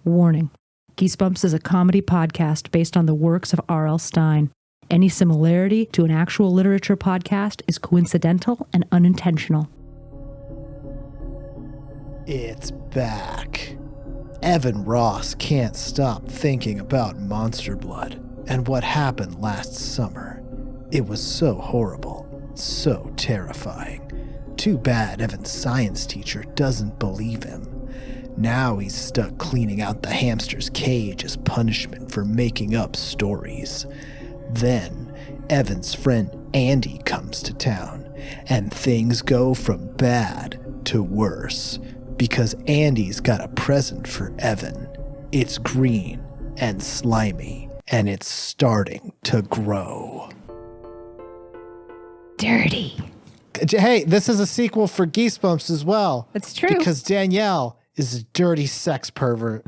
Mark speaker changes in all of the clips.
Speaker 1: Warning. Geesebumps is a comedy podcast based on the works of R.L. Stine. Any similarity to an actual literature podcast is coincidental and unintentional.
Speaker 2: It's back. Evan Ross can't stop thinking about Monster Blood and what happened last summer. It was so horrible, so terrifying. Too bad Evan's science teacher doesn't believe him. Now he's stuck cleaning out the hamster's cage as punishment for making up stories. Then, Evan's friend Andy comes to town, and things go from bad to worse, because Andy's got a present for Evan. It's green and slimy, and it's starting to grow.
Speaker 3: Dirty.
Speaker 2: Hey, this is a sequel for Geesebumps as well.
Speaker 3: That's true.
Speaker 2: Because Danielle is a dirty sex pervert.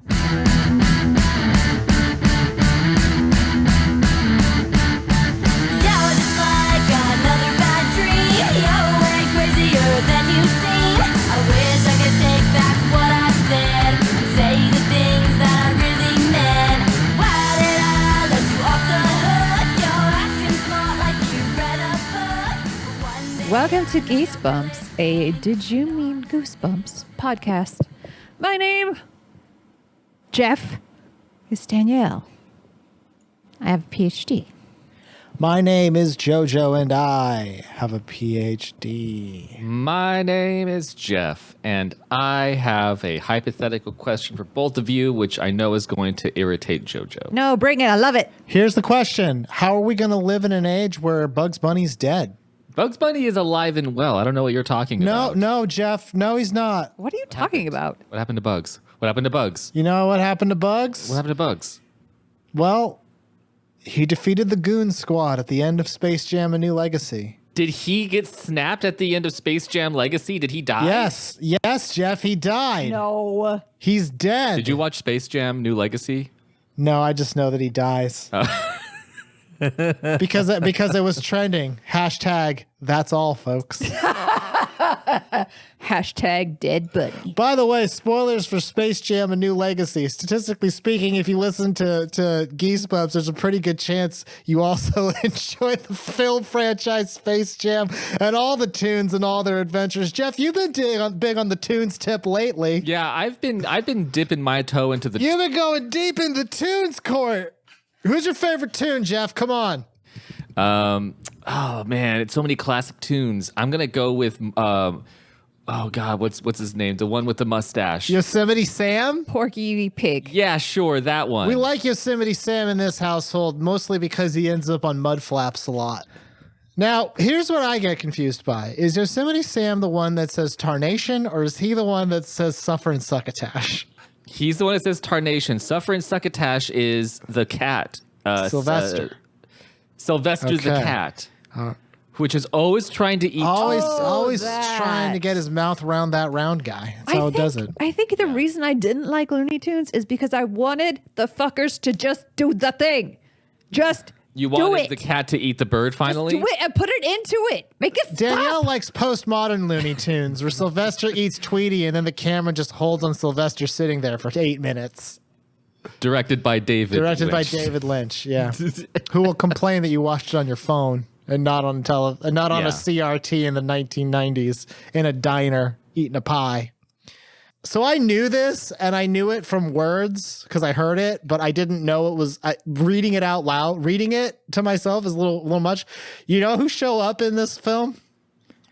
Speaker 3: Welcome to Geesebumps, a Did You Mean Goosebumps podcast. My name, Jeff, is Danielle. I have a PhD.
Speaker 2: My name is Jojo and I have a PhD.
Speaker 4: My name is Jeff, and I have a hypothetical question for both of you, which I know is going to irritate Jojo.
Speaker 3: No, bring it. I love it.
Speaker 2: Here's the question. How are we going to live in an age where Bugs Bunny's dead?
Speaker 4: Bugs Bunny is alive and well. I don't know what you're talking about.
Speaker 2: No, Jeff. No, he's not.
Speaker 3: What are you talking about?
Speaker 4: What happened to Bugs? What happened to Bugs?
Speaker 2: You know what happened to Bugs?
Speaker 4: What happened to Bugs?
Speaker 2: Well, he defeated the Goon Squad at the end of Space Jam: A New Legacy.
Speaker 4: Did he get snapped at the end of Space Jam Legacy? Did he die?
Speaker 2: Yes, Jeff, he died.
Speaker 3: No.
Speaker 2: He's dead.
Speaker 4: Did you watch Space Jam New Legacy?
Speaker 2: No, I just know that he dies. because it was trending. Hashtag that's all, folks.
Speaker 3: Hashtag dead buddy.
Speaker 2: By the way, spoilers for Space Jam: A New Legacy. Statistically speaking, if you listen to Geesebumps, there's a pretty good chance you also enjoy the film franchise Space Jam and all the tunes and all their adventures. Jeff, you've been big on the tunes tip lately.
Speaker 4: Yeah, I've been dipping my toe into the...
Speaker 2: You've been going deep in the tunes court. Who's your favorite tune, Jeff? Come on.
Speaker 4: Oh man, it's so many classic tunes. I'm gonna go with oh god, what's his name? The one with the mustache.
Speaker 2: Yosemite Sam?
Speaker 3: Porky Pig.
Speaker 4: Yeah, sure, that one.
Speaker 2: We like Yosemite Sam in this household, mostly because he ends up on mud flaps a lot. Now, here's what I get confused by. Is Yosemite Sam the one that says Tarnation, or is he the one that says Suffer and Succotash?
Speaker 4: He's the one that says Tarnation. Suffer and Succotash is the cat.
Speaker 2: Sylvester.
Speaker 4: Sylvester's the cat, which is always trying to eat.
Speaker 2: Always trying to get his mouth around that round guy. That's how it does it.
Speaker 3: I think the reason I didn't like Looney Tunes is because I wanted the fuckers to just do the thing.
Speaker 4: You wanted the cat to eat the bird finally?
Speaker 3: Just do it and put it into it. Make it stop.
Speaker 2: Danielle likes postmodern Looney Tunes where Sylvester eats Tweety and then the camera just holds on Sylvester sitting there for 8 minutes.
Speaker 4: Directed by David
Speaker 2: Lynch, yeah. Who will complain that you watched it on your phone and not on a CRT in the 1990s in a diner eating a pie. So I knew this, and I knew it from words because I heard it, but I didn't know it was reading it out loud. Reading it to myself is a little much. You know who show up in this film?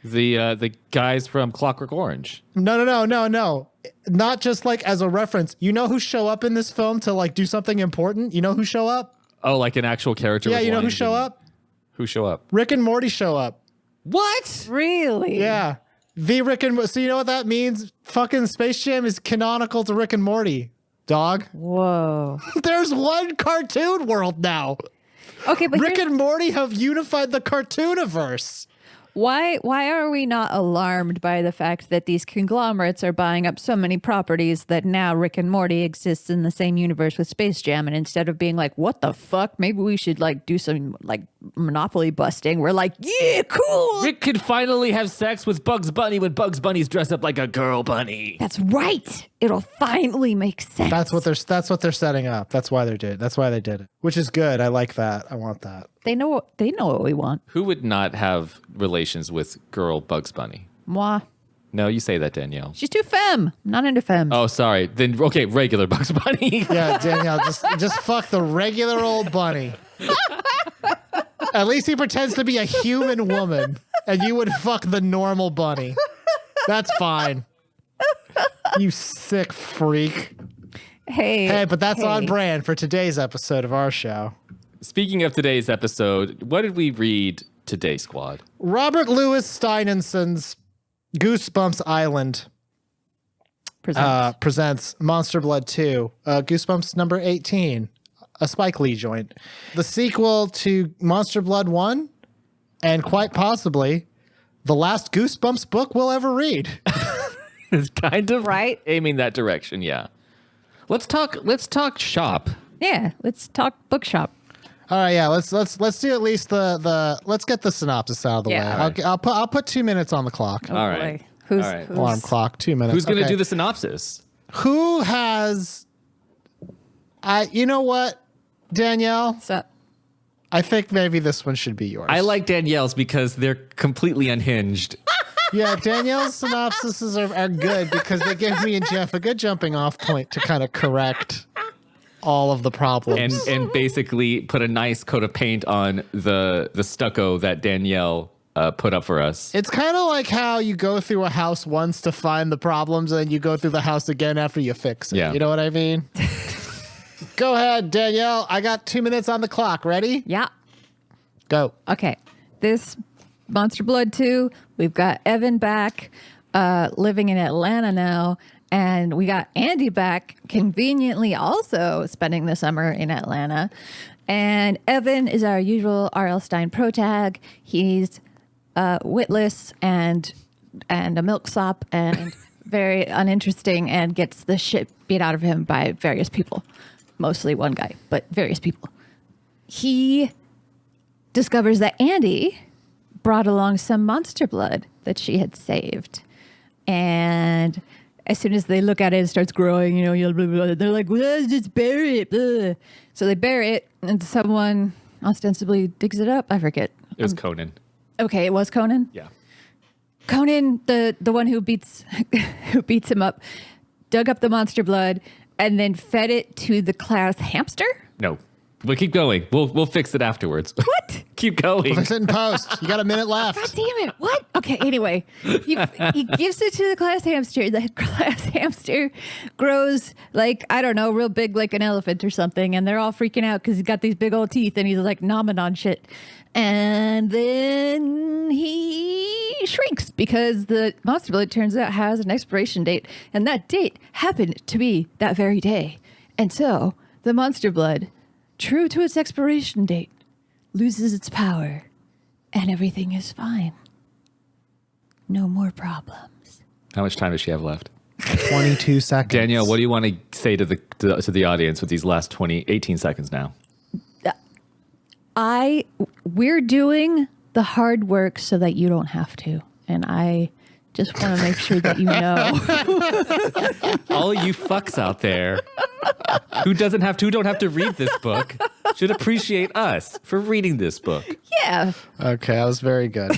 Speaker 4: The guys from Clockwork Orange.
Speaker 2: No. Not just like as a reference. You know who show up in this film to like do something important? You know who show up?
Speaker 4: Oh, like an actual character?
Speaker 2: Yeah, you know who show up?
Speaker 4: Who show up?
Speaker 2: Rick and Morty show up.
Speaker 4: What?
Speaker 3: Really?
Speaker 2: Yeah. So you know what that means? Fucking Space Jam is canonical to Rick and Morty, dog.
Speaker 3: Whoa.
Speaker 2: There's one cartoon world now.
Speaker 3: Okay, but
Speaker 2: Rick and Morty have unified the cartooniverse.
Speaker 3: Why are we not alarmed by the fact that these conglomerates are buying up so many properties that now Rick and Morty exists in the same universe with Space Jam, and instead of being like, what the fuck, maybe we should like do some like monopoly busting, we're like, yeah, cool.
Speaker 4: Rick could finally have sex with Bugs Bunny when Bugs Bunny's dressed up like a girl bunny.
Speaker 3: That's right. It'll finally make sense.
Speaker 2: That's what they're setting up. That's why they did it. Which is good. I like that. I want that.
Speaker 3: They know what we want.
Speaker 4: Who would not have relations with girl Bugs Bunny?
Speaker 3: Moi.
Speaker 4: No, you say that, Danielle.
Speaker 3: She's too femme. I'm not into femmes.
Speaker 4: Oh, sorry. Then, okay, regular Bugs Bunny.
Speaker 2: Yeah, Danielle, just fuck the regular old bunny. At least he pretends to be a human woman, and you would fuck the normal bunny. That's fine. You sick freak.
Speaker 3: Hey,
Speaker 2: but that's on brand for today's episode of our show.
Speaker 4: Speaking of today's episode, what did we read today, Squad?
Speaker 2: Robert Louis Steinenson's Goosebumps Island presents Monster Blood 2, Goosebumps number 18, a Spike Lee joint. The sequel to Monster Blood 1, and quite possibly the last Goosebumps book we'll ever read.
Speaker 4: It's kind of
Speaker 3: right,
Speaker 4: aiming that direction, yeah. Let's talk shop.
Speaker 3: Yeah, let's talk bookshop.
Speaker 2: All right, yeah, let's do at least the let's get the synopsis out of the way.
Speaker 4: Right.
Speaker 2: I'll put 2 minutes on the clock.
Speaker 3: Oh,
Speaker 4: All right.
Speaker 3: Boy.
Speaker 4: All right.
Speaker 2: Alarm clock, 2 minutes.
Speaker 4: Who's going to
Speaker 2: Okay.
Speaker 4: do the synopsis?
Speaker 2: Who has you know what, Danielle?
Speaker 3: So,
Speaker 2: I think maybe this one should be yours.
Speaker 4: I like Danielle's because they're completely unhinged.
Speaker 2: Yeah, Danielle's synopsises are good because they give me and Jeff a good jumping off point to kind of correct all of the problems.
Speaker 4: and basically put a nice coat of paint on the stucco that Danielle put up for us.
Speaker 2: It's kind of like how you go through a house once to find the problems and then you go through the house again after you fix it.
Speaker 4: Yeah.
Speaker 2: You know what I mean? Go ahead, Danielle. I got 2 minutes on the clock. Ready?
Speaker 3: yeah.
Speaker 2: Go.
Speaker 3: Okay. This Monster Blood 2, we've got Evan back, living in Atlanta now, and we got Andy back, conveniently also spending the summer in Atlanta. And Evan is our usual R.L. Stine protag. He's witless and a milksop and very uninteresting and gets the shit beat out of him by various people. Mostly one guy, but various people. He discovers that Andy brought along some monster blood that she had saved. And as soon as they look at it, it starts growing, blah, blah, blah. They're like, well, just bury it. Blah. So they bury it, and someone ostensibly digs it up. I forget.
Speaker 4: It was Conan.
Speaker 3: Okay, it was Conan?
Speaker 4: Yeah.
Speaker 3: Conan, the one who beats him up, dug up the monster blood and then fed it to the class hamster?
Speaker 4: No. We'll keep going. We'll fix it afterwards.
Speaker 3: What?
Speaker 4: Keep going.
Speaker 2: Fix it in post. You got a minute left.
Speaker 3: God damn it. What? Okay, anyway. He gives it to the class hamster. The class hamster grows like, I don't know, real big like an elephant or something. And they're all freaking out because he's got these big old teeth and he's like nomming on shit. And then he shrinks because the monster blood, turns out, has an expiration date. And that date happened to be that very day. And so the monster blood, true to its expiration date, loses its power, and everything is fine. No more problems.
Speaker 4: How much time does she have left?
Speaker 2: 22 seconds.
Speaker 4: Danielle, what do you want to say to the audience with these last 18 seconds now?
Speaker 3: We're doing the hard work so that you don't have to. And I just want to make sure that you know.
Speaker 4: All you fucks out there who don't have to read this book should appreciate us for reading this book.
Speaker 3: Yeah.
Speaker 2: Okay, that was very good.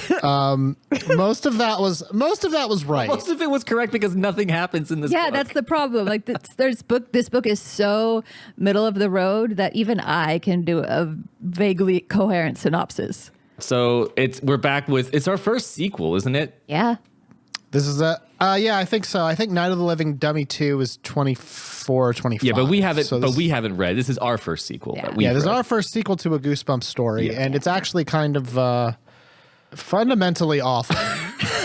Speaker 2: Most of that was right.
Speaker 4: Most of it was correct because nothing happens in this book.
Speaker 3: Yeah, that's the problem. Like this book is so middle of the road that even I can do a vaguely coherent synopsis.
Speaker 4: So we're back with, it's our first sequel, isn't it?
Speaker 3: Yeah.
Speaker 2: This is yeah, I think so. I think Night of the Living Dummy 2 is 24 or 25.
Speaker 4: Yeah, but we haven't.
Speaker 2: So
Speaker 4: we haven't read. This is our first sequel.
Speaker 3: Yeah.
Speaker 4: That we've
Speaker 2: this is
Speaker 4: read.
Speaker 2: our first sequel to a Goosebumps story, and it's actually kind of fundamentally awful.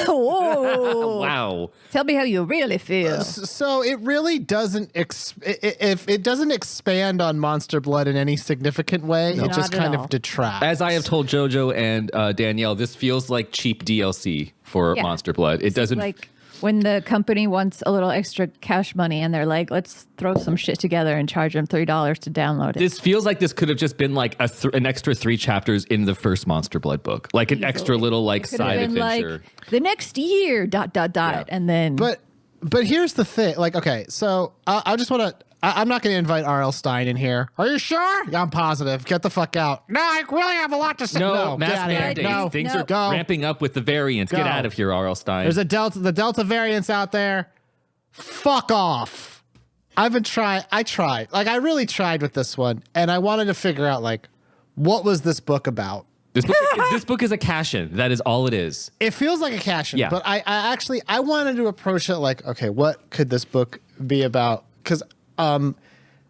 Speaker 3: Whoa.
Speaker 4: Wow. now.
Speaker 3: Tell me how you really feel.
Speaker 2: So it really doesn't if it doesn't expand on Monster Blood in any significant way. It
Speaker 3: Not
Speaker 2: just
Speaker 3: at
Speaker 2: kind
Speaker 3: all.
Speaker 2: of detracts.
Speaker 4: As I have told JoJo and Danielle, this feels like cheap DLC for
Speaker 3: Yeah.
Speaker 4: Monster Blood. It doesn't.
Speaker 3: Like when the company wants a little extra cash money and they're like, let's throw some shit together and charge them $3 to download it.
Speaker 4: This feels like this could have just been like an extra 3 chapters in the first Monster Blood book, like an extra little like
Speaker 3: Could have
Speaker 4: side
Speaker 3: been
Speaker 4: adventure.
Speaker 3: like the next year, ... And then.
Speaker 2: But here's the thing. Like, okay, so I just want to. I'm not going to invite R.L. Stine in here. Are you sure? Yeah, I'm positive. Get the fuck out. No, I really have a lot to say.
Speaker 4: No,
Speaker 2: get
Speaker 4: mass
Speaker 2: out of here.
Speaker 4: mandates.
Speaker 2: No,
Speaker 4: Things
Speaker 3: no.
Speaker 4: are
Speaker 2: Go.
Speaker 4: ramping up with the variants. Get
Speaker 2: Go.
Speaker 4: out of here, R.L. Stine.
Speaker 2: There's the Delta variants out there. Fuck off. I tried. Like, I really tried with this one, and I wanted to figure out, like, what was this book about?
Speaker 4: This book is a cash-in. That is all it is.
Speaker 2: It feels like a cash-in,
Speaker 4: Yeah.
Speaker 2: but I actually wanted to approach it like, okay, what could this book be about? Because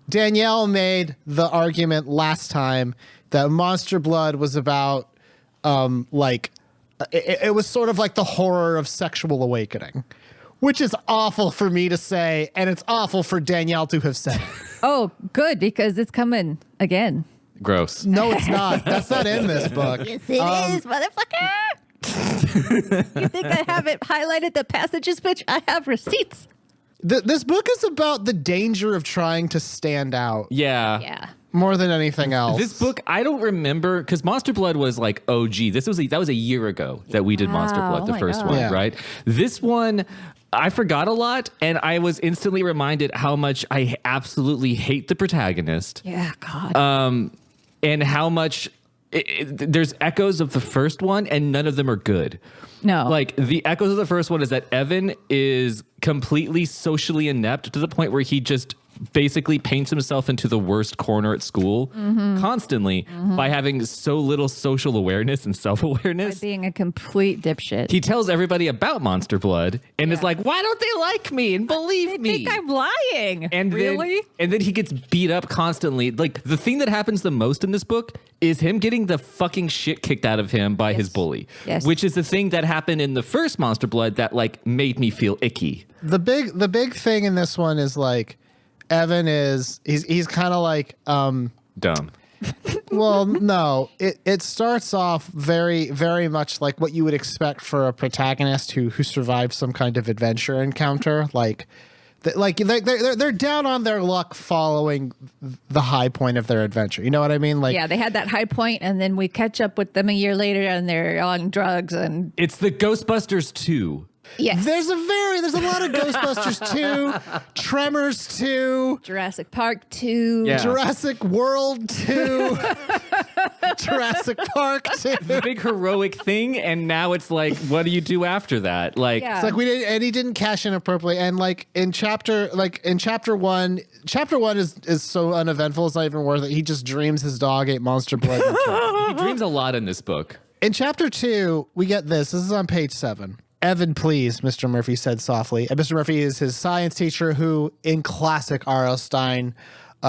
Speaker 2: Danielle made the argument last time that Monster Blood was about like it was sort of like the horror of sexual awakening, which is awful for me to say, and it's awful for Danielle to have said it.
Speaker 3: Oh, good, because it's coming again.
Speaker 4: Gross.
Speaker 2: No, it's not. That's not in this book.
Speaker 3: Yes, it is, motherfucker. You think I haven't highlighted the passages, bitch? I have receipts.
Speaker 2: This book is about the danger of trying to stand out
Speaker 3: Yeah.
Speaker 2: more than anything else.
Speaker 4: This book, I don't remember, because Monster Blood was like OG. That was a year ago that we did Monster
Speaker 3: Wow,
Speaker 4: Blood,
Speaker 3: oh
Speaker 4: the
Speaker 3: my
Speaker 4: first
Speaker 3: God.
Speaker 4: one,
Speaker 2: Yeah.
Speaker 4: right? This one, I forgot a lot, and I was instantly reminded how much I absolutely hate the protagonist,
Speaker 3: Yeah, God.
Speaker 4: and how much there's echoes of the first one, and none of them are good.
Speaker 3: No.
Speaker 4: Like, the echoes of the first one is that Evan is completely socially inept to the point where he just basically paints himself into the worst corner at school constantly by having so little social awareness and self-awareness.
Speaker 3: Being a complete dipshit.
Speaker 4: He tells everybody about Monster Blood and is
Speaker 3: Yeah.
Speaker 4: like, why don't they like me and believe me?
Speaker 3: think I'm lying.
Speaker 4: And
Speaker 3: really?
Speaker 4: then he gets beat up constantly. Like, the thing that happens the most in this book is him getting the fucking shit kicked out of him by his bully.
Speaker 3: Yes.
Speaker 4: Which is the thing that happened in the first Monster Blood that like made me feel icky.
Speaker 2: The big thing in this one is like Evan he's kind of like
Speaker 4: Dumb.
Speaker 2: well, no, it starts off very, very much like what you would expect for a protagonist who survived some kind of adventure encounter. Like they're down on their luck following the high point of their adventure. You know what I mean? Like,
Speaker 3: Yeah, they had that high point, and then we catch up with them a year later, and they're on drugs. And
Speaker 4: It's the Ghostbusters 2.
Speaker 3: yes,
Speaker 2: there's a lot of Ghostbusters 2, Tremors 2,
Speaker 3: Jurassic Park 2.
Speaker 4: Yeah.
Speaker 2: Jurassic World 2, Jurassic Park 2.
Speaker 4: The big heroic thing, and now it's like, what do you do after that? Like,
Speaker 3: Yeah.
Speaker 2: It's like he didn't cash in appropriately, and like in chapter one is so uneventful it's not even worth it. He just dreams his dog ate Monster Blood. And killed him.
Speaker 4: he dreams a lot in this book.
Speaker 2: In chapter 2, we get this. This is on page 7. Evan, please, Mr. Murphy said softly. And Mr. Murphy is his science teacher who, in classic R.L. Stine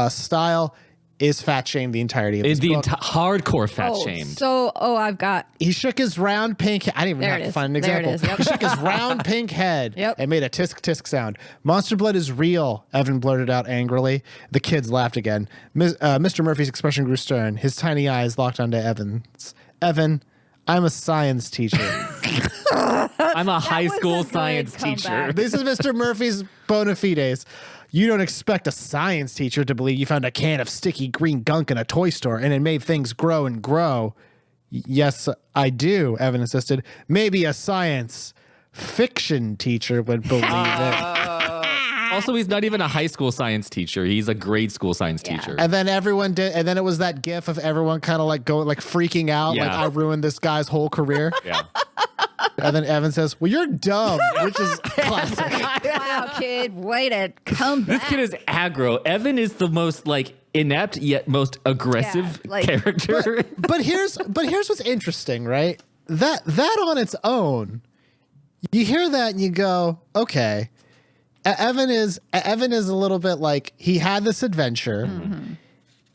Speaker 2: style, is fat shamed the entirety of his book.
Speaker 4: Hardcore fat shamed.
Speaker 3: So, I've got.
Speaker 2: He shook his round pink. I didn't even
Speaker 3: There
Speaker 2: have
Speaker 3: it
Speaker 2: to
Speaker 3: is.
Speaker 2: find an
Speaker 3: There it
Speaker 2: example.
Speaker 3: is. Yep.
Speaker 2: He shook his round pink head
Speaker 3: Yep.
Speaker 2: and made a tisk tisk sound. Monster Blood is real, Evan blurted out angrily. The kids laughed again. Mr. Murphy's expression grew stern. His tiny eyes locked onto Evan's. Evan, I'm a science teacher.
Speaker 4: I'm a high
Speaker 3: was
Speaker 4: school
Speaker 3: a good
Speaker 4: science teacher.
Speaker 3: comeback.
Speaker 2: This is Mr. Murphy's bona fides. You don't expect a science teacher to believe you found a can of sticky green gunk in a toy store and it made things grow and grow. Yes, I do, Evan insisted. Maybe a science fiction teacher would believe it.
Speaker 4: Also, he's not even a high school science teacher. He's a grade school science teacher.
Speaker 2: And then everyone did, and then it was that gif of everyone kind of like going, like freaking out, like
Speaker 4: Yeah.
Speaker 2: I ruined this guy's whole career.
Speaker 4: Yeah.
Speaker 2: And then Evan says, well, you're dumb, which is classic.
Speaker 3: Wow, kid, way to come back.
Speaker 4: This kid is aggro. Evan is the most like inept yet most aggressive
Speaker 3: Yeah, like-
Speaker 4: character.
Speaker 2: But here's what's interesting, right? That on its own, you hear that and you go, okay. Evan is a little bit like he had this adventure,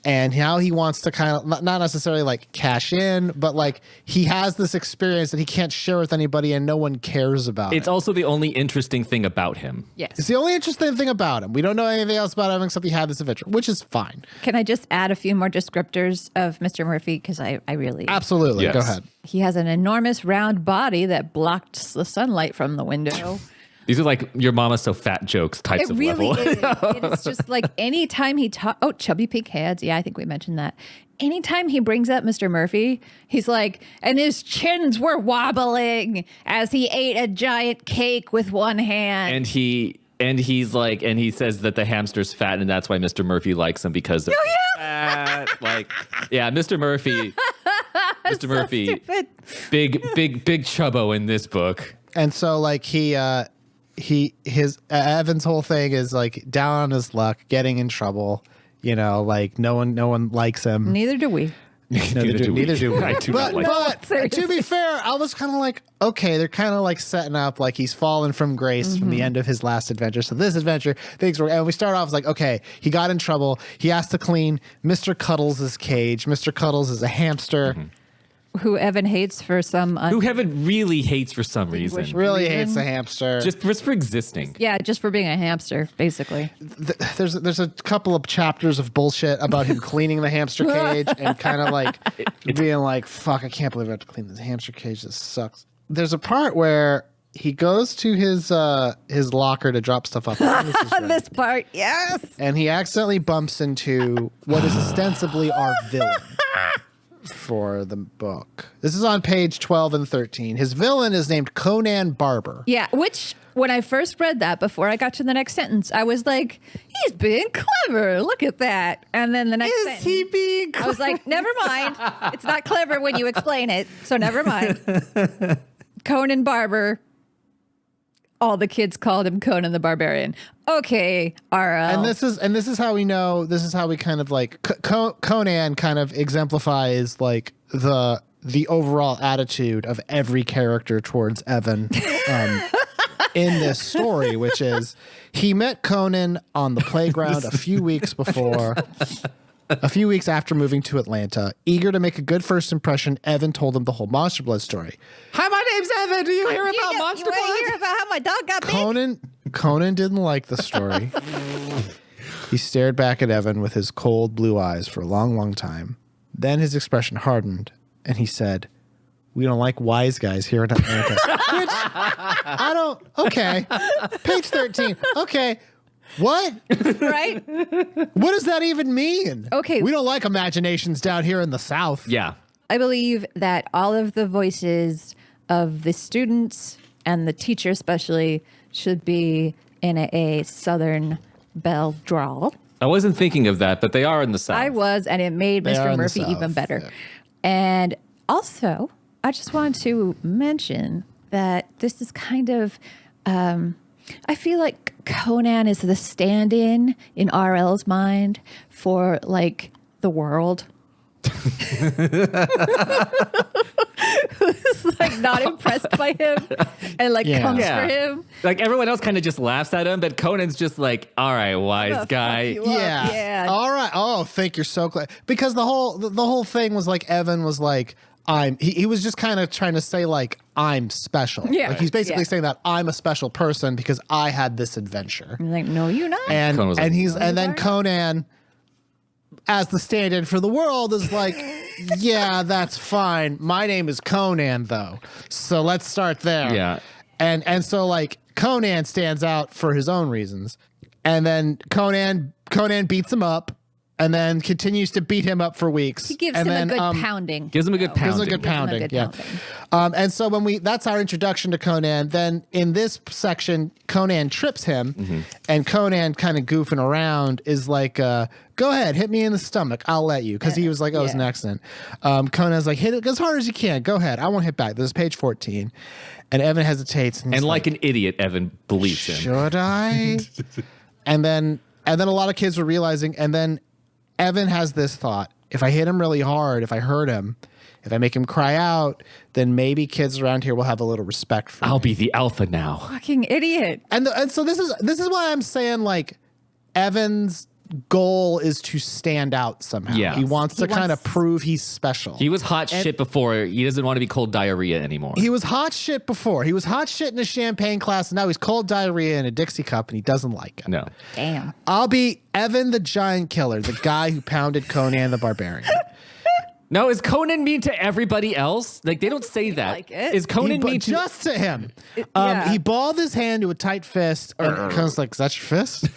Speaker 2: And now he wants to kind of not necessarily like cash in, but like he has this experience that he can't share with anybody and no one cares about
Speaker 4: It's
Speaker 2: it.
Speaker 4: also the only interesting thing about him.
Speaker 3: Yes.
Speaker 2: It's the only interesting thing about him. We don't know anything else about him except he had this adventure, which is fine.
Speaker 3: Can I just add a few more descriptors of Mr. Murphy? Because I really...
Speaker 2: Absolutely.
Speaker 4: Yes.
Speaker 2: Go ahead.
Speaker 3: He has an enormous round body that blocks the sunlight from the window.
Speaker 4: These are like your mama's so fat jokes types
Speaker 3: It
Speaker 4: of
Speaker 3: really
Speaker 4: level.
Speaker 3: is. It is just like anytime he talks... Oh, chubby pink heads. Yeah, I think we mentioned that. Anytime he brings up Mr. Murphy, he's like, and his chins were wobbling as he ate a giant cake with one hand.
Speaker 4: And he's like, and he says that the hamster's fat, and that's why Mr. Murphy likes him because of fat. Like, yeah, Mr. Murphy, Mr. Murphy,
Speaker 3: Stupid.
Speaker 4: big chubbo in this book.
Speaker 2: And so like his Evan's whole thing is like down on his luck, getting in trouble. You know, like no one likes him.
Speaker 3: Neither do we.
Speaker 2: Neither do we.
Speaker 4: I do not like
Speaker 2: But to be fair, I was kind of like, okay, they're kind of like setting up like he's fallen from grace from the end of his last adventure. So this adventure, things were, and we start off like, okay, he got in trouble. He has to clean Mr. Cuddles' cage. Mr. Cuddles is a hamster.
Speaker 3: Who Evan hates for some...
Speaker 4: Who Heaven really hates for some reason.
Speaker 2: Really
Speaker 3: Reason?
Speaker 2: hates the hamster.
Speaker 4: Just for existing.
Speaker 3: Yeah, just for being a hamster, basically.
Speaker 2: There's a couple of chapters of bullshit about him cleaning the hamster cage and kind of like being like, fuck, I can't believe I have to clean this hamster cage. This sucks. There's a part where he goes to his locker to drop stuff off. This is right.
Speaker 3: This part, yes.
Speaker 2: And he accidentally bumps into what is ostensibly our villain for the book. This is on page 12 and 13. His villain is named Conan Barber.
Speaker 3: Yeah, which when I first read that, before I got to the next sentence, I was like, he's being clever. Look at that. And then the next sentence,
Speaker 2: being
Speaker 3: I was like, never mind. It's not clever when you explain it, so never mind. Conan Barber. All the kids called him Conan the Barbarian. Okay, RL.
Speaker 2: And this is how we know. This is how we kind of like Conan kind of exemplifies like the overall attitude of every character towards Evan in this story, which is he met Conan on the playground a few weeks before. A few weeks after moving to Atlanta, eager to make a good first impression, Evan told him the whole Monster Blood story.
Speaker 4: Hi, my name's Evan. Do you hear about Monster
Speaker 3: You
Speaker 4: Blood?
Speaker 3: hear about how my dog got bit?
Speaker 2: Conan didn't like the story. He stared back at Evan with his cold blue eyes for a long, long time. Then his expression hardened, and he said, "We don't like wise guys here in Atlanta." Which, I don't... Okay. Page 13. Okay. What?
Speaker 3: Right?
Speaker 2: What does that even mean?
Speaker 3: Okay.
Speaker 2: We don't like imaginations down here in the South.
Speaker 4: Yeah.
Speaker 3: I believe that all of the voices of the students and the teacher especially should be in a Southern belle drawl.
Speaker 4: I wasn't thinking of that, but they are in the South.
Speaker 3: I was, and it made
Speaker 2: They are
Speaker 3: Mr.
Speaker 2: in the
Speaker 3: Murphy even
Speaker 2: South,
Speaker 3: better.
Speaker 2: yeah.
Speaker 3: And also, I just wanted to mention that this is kind of, I feel like Conan is the stand-in in RL's mind for like the world. Who's like not impressed by him and like
Speaker 2: Yeah.
Speaker 3: comes
Speaker 4: Yeah.
Speaker 3: for him.
Speaker 4: Like everyone else kind of just laughs at him, but Conan's just like, all right, wise guy.
Speaker 3: you up.
Speaker 2: Yeah.
Speaker 3: Yeah.
Speaker 2: All right. Oh, think you're so glad. Because the whole thing was like Evan was like, he was just kind of trying to say like, I'm special.
Speaker 3: Yeah.
Speaker 2: Like he's basically
Speaker 3: Yeah.
Speaker 2: saying that I'm a special person because I had this adventure.
Speaker 3: He's like, no, you're not.
Speaker 2: And
Speaker 4: Conan was like,
Speaker 2: and then Conan, as the stand-in for the world, is like, yeah, that's fine. My name is Conan though. So let's start there.
Speaker 4: Yeah.
Speaker 2: And so like Conan stands out for his own reasons. And then Conan beats him up and then continues to beat him up for weeks.
Speaker 3: He gives
Speaker 2: and
Speaker 3: him
Speaker 2: then,
Speaker 3: a good pounding.
Speaker 4: Gives him a good
Speaker 2: Gives
Speaker 4: pounding.
Speaker 2: him a good pounding.
Speaker 3: good
Speaker 2: Yeah.
Speaker 3: pounding.
Speaker 2: And so that's our introduction to Conan. Then in this section, Conan trips him, and Conan kind of goofing around is like, "Go ahead, hit me in the stomach. I'll let you," because he was like, "Oh, it's an
Speaker 3: Yeah.
Speaker 2: accident." Conan's like, "Hit it as hard as you can. Go ahead. I won't hit back." This is page 14, and Evan hesitates, and, he's
Speaker 4: And like an idiot, Evan believes him.
Speaker 2: should I? and then a lot of kids were realizing, and then Evan has this thought: if I hit him really hard, if I hurt him, if I make him cry out, then maybe kids around here will have a little respect for me.
Speaker 4: I'll be the alpha now.
Speaker 3: Fucking idiot.
Speaker 2: And so this is why I'm saying like Evan's goal is to stand out somehow.
Speaker 4: Yeah.
Speaker 2: He wants to kind of
Speaker 3: wants-
Speaker 2: prove he's special.
Speaker 4: He was hot shit before. He doesn't want to be cold diarrhea anymore.
Speaker 2: He was hot shit before. He was hot shit in a champagne class, and now he's cold diarrhea in a Dixie cup, and he doesn't like it.
Speaker 4: No.
Speaker 3: Damn.
Speaker 2: I'll be Evan the Giant Killer, the guy who pounded Conan the Barbarian.
Speaker 4: No, is Conan mean to everybody else? Like, they don't say that.
Speaker 3: like it.
Speaker 4: Is Conan mean to...
Speaker 2: Just to him.
Speaker 3: Yeah.
Speaker 2: He balled his hand to a tight fist, and Conan's like, "Is that your fist?"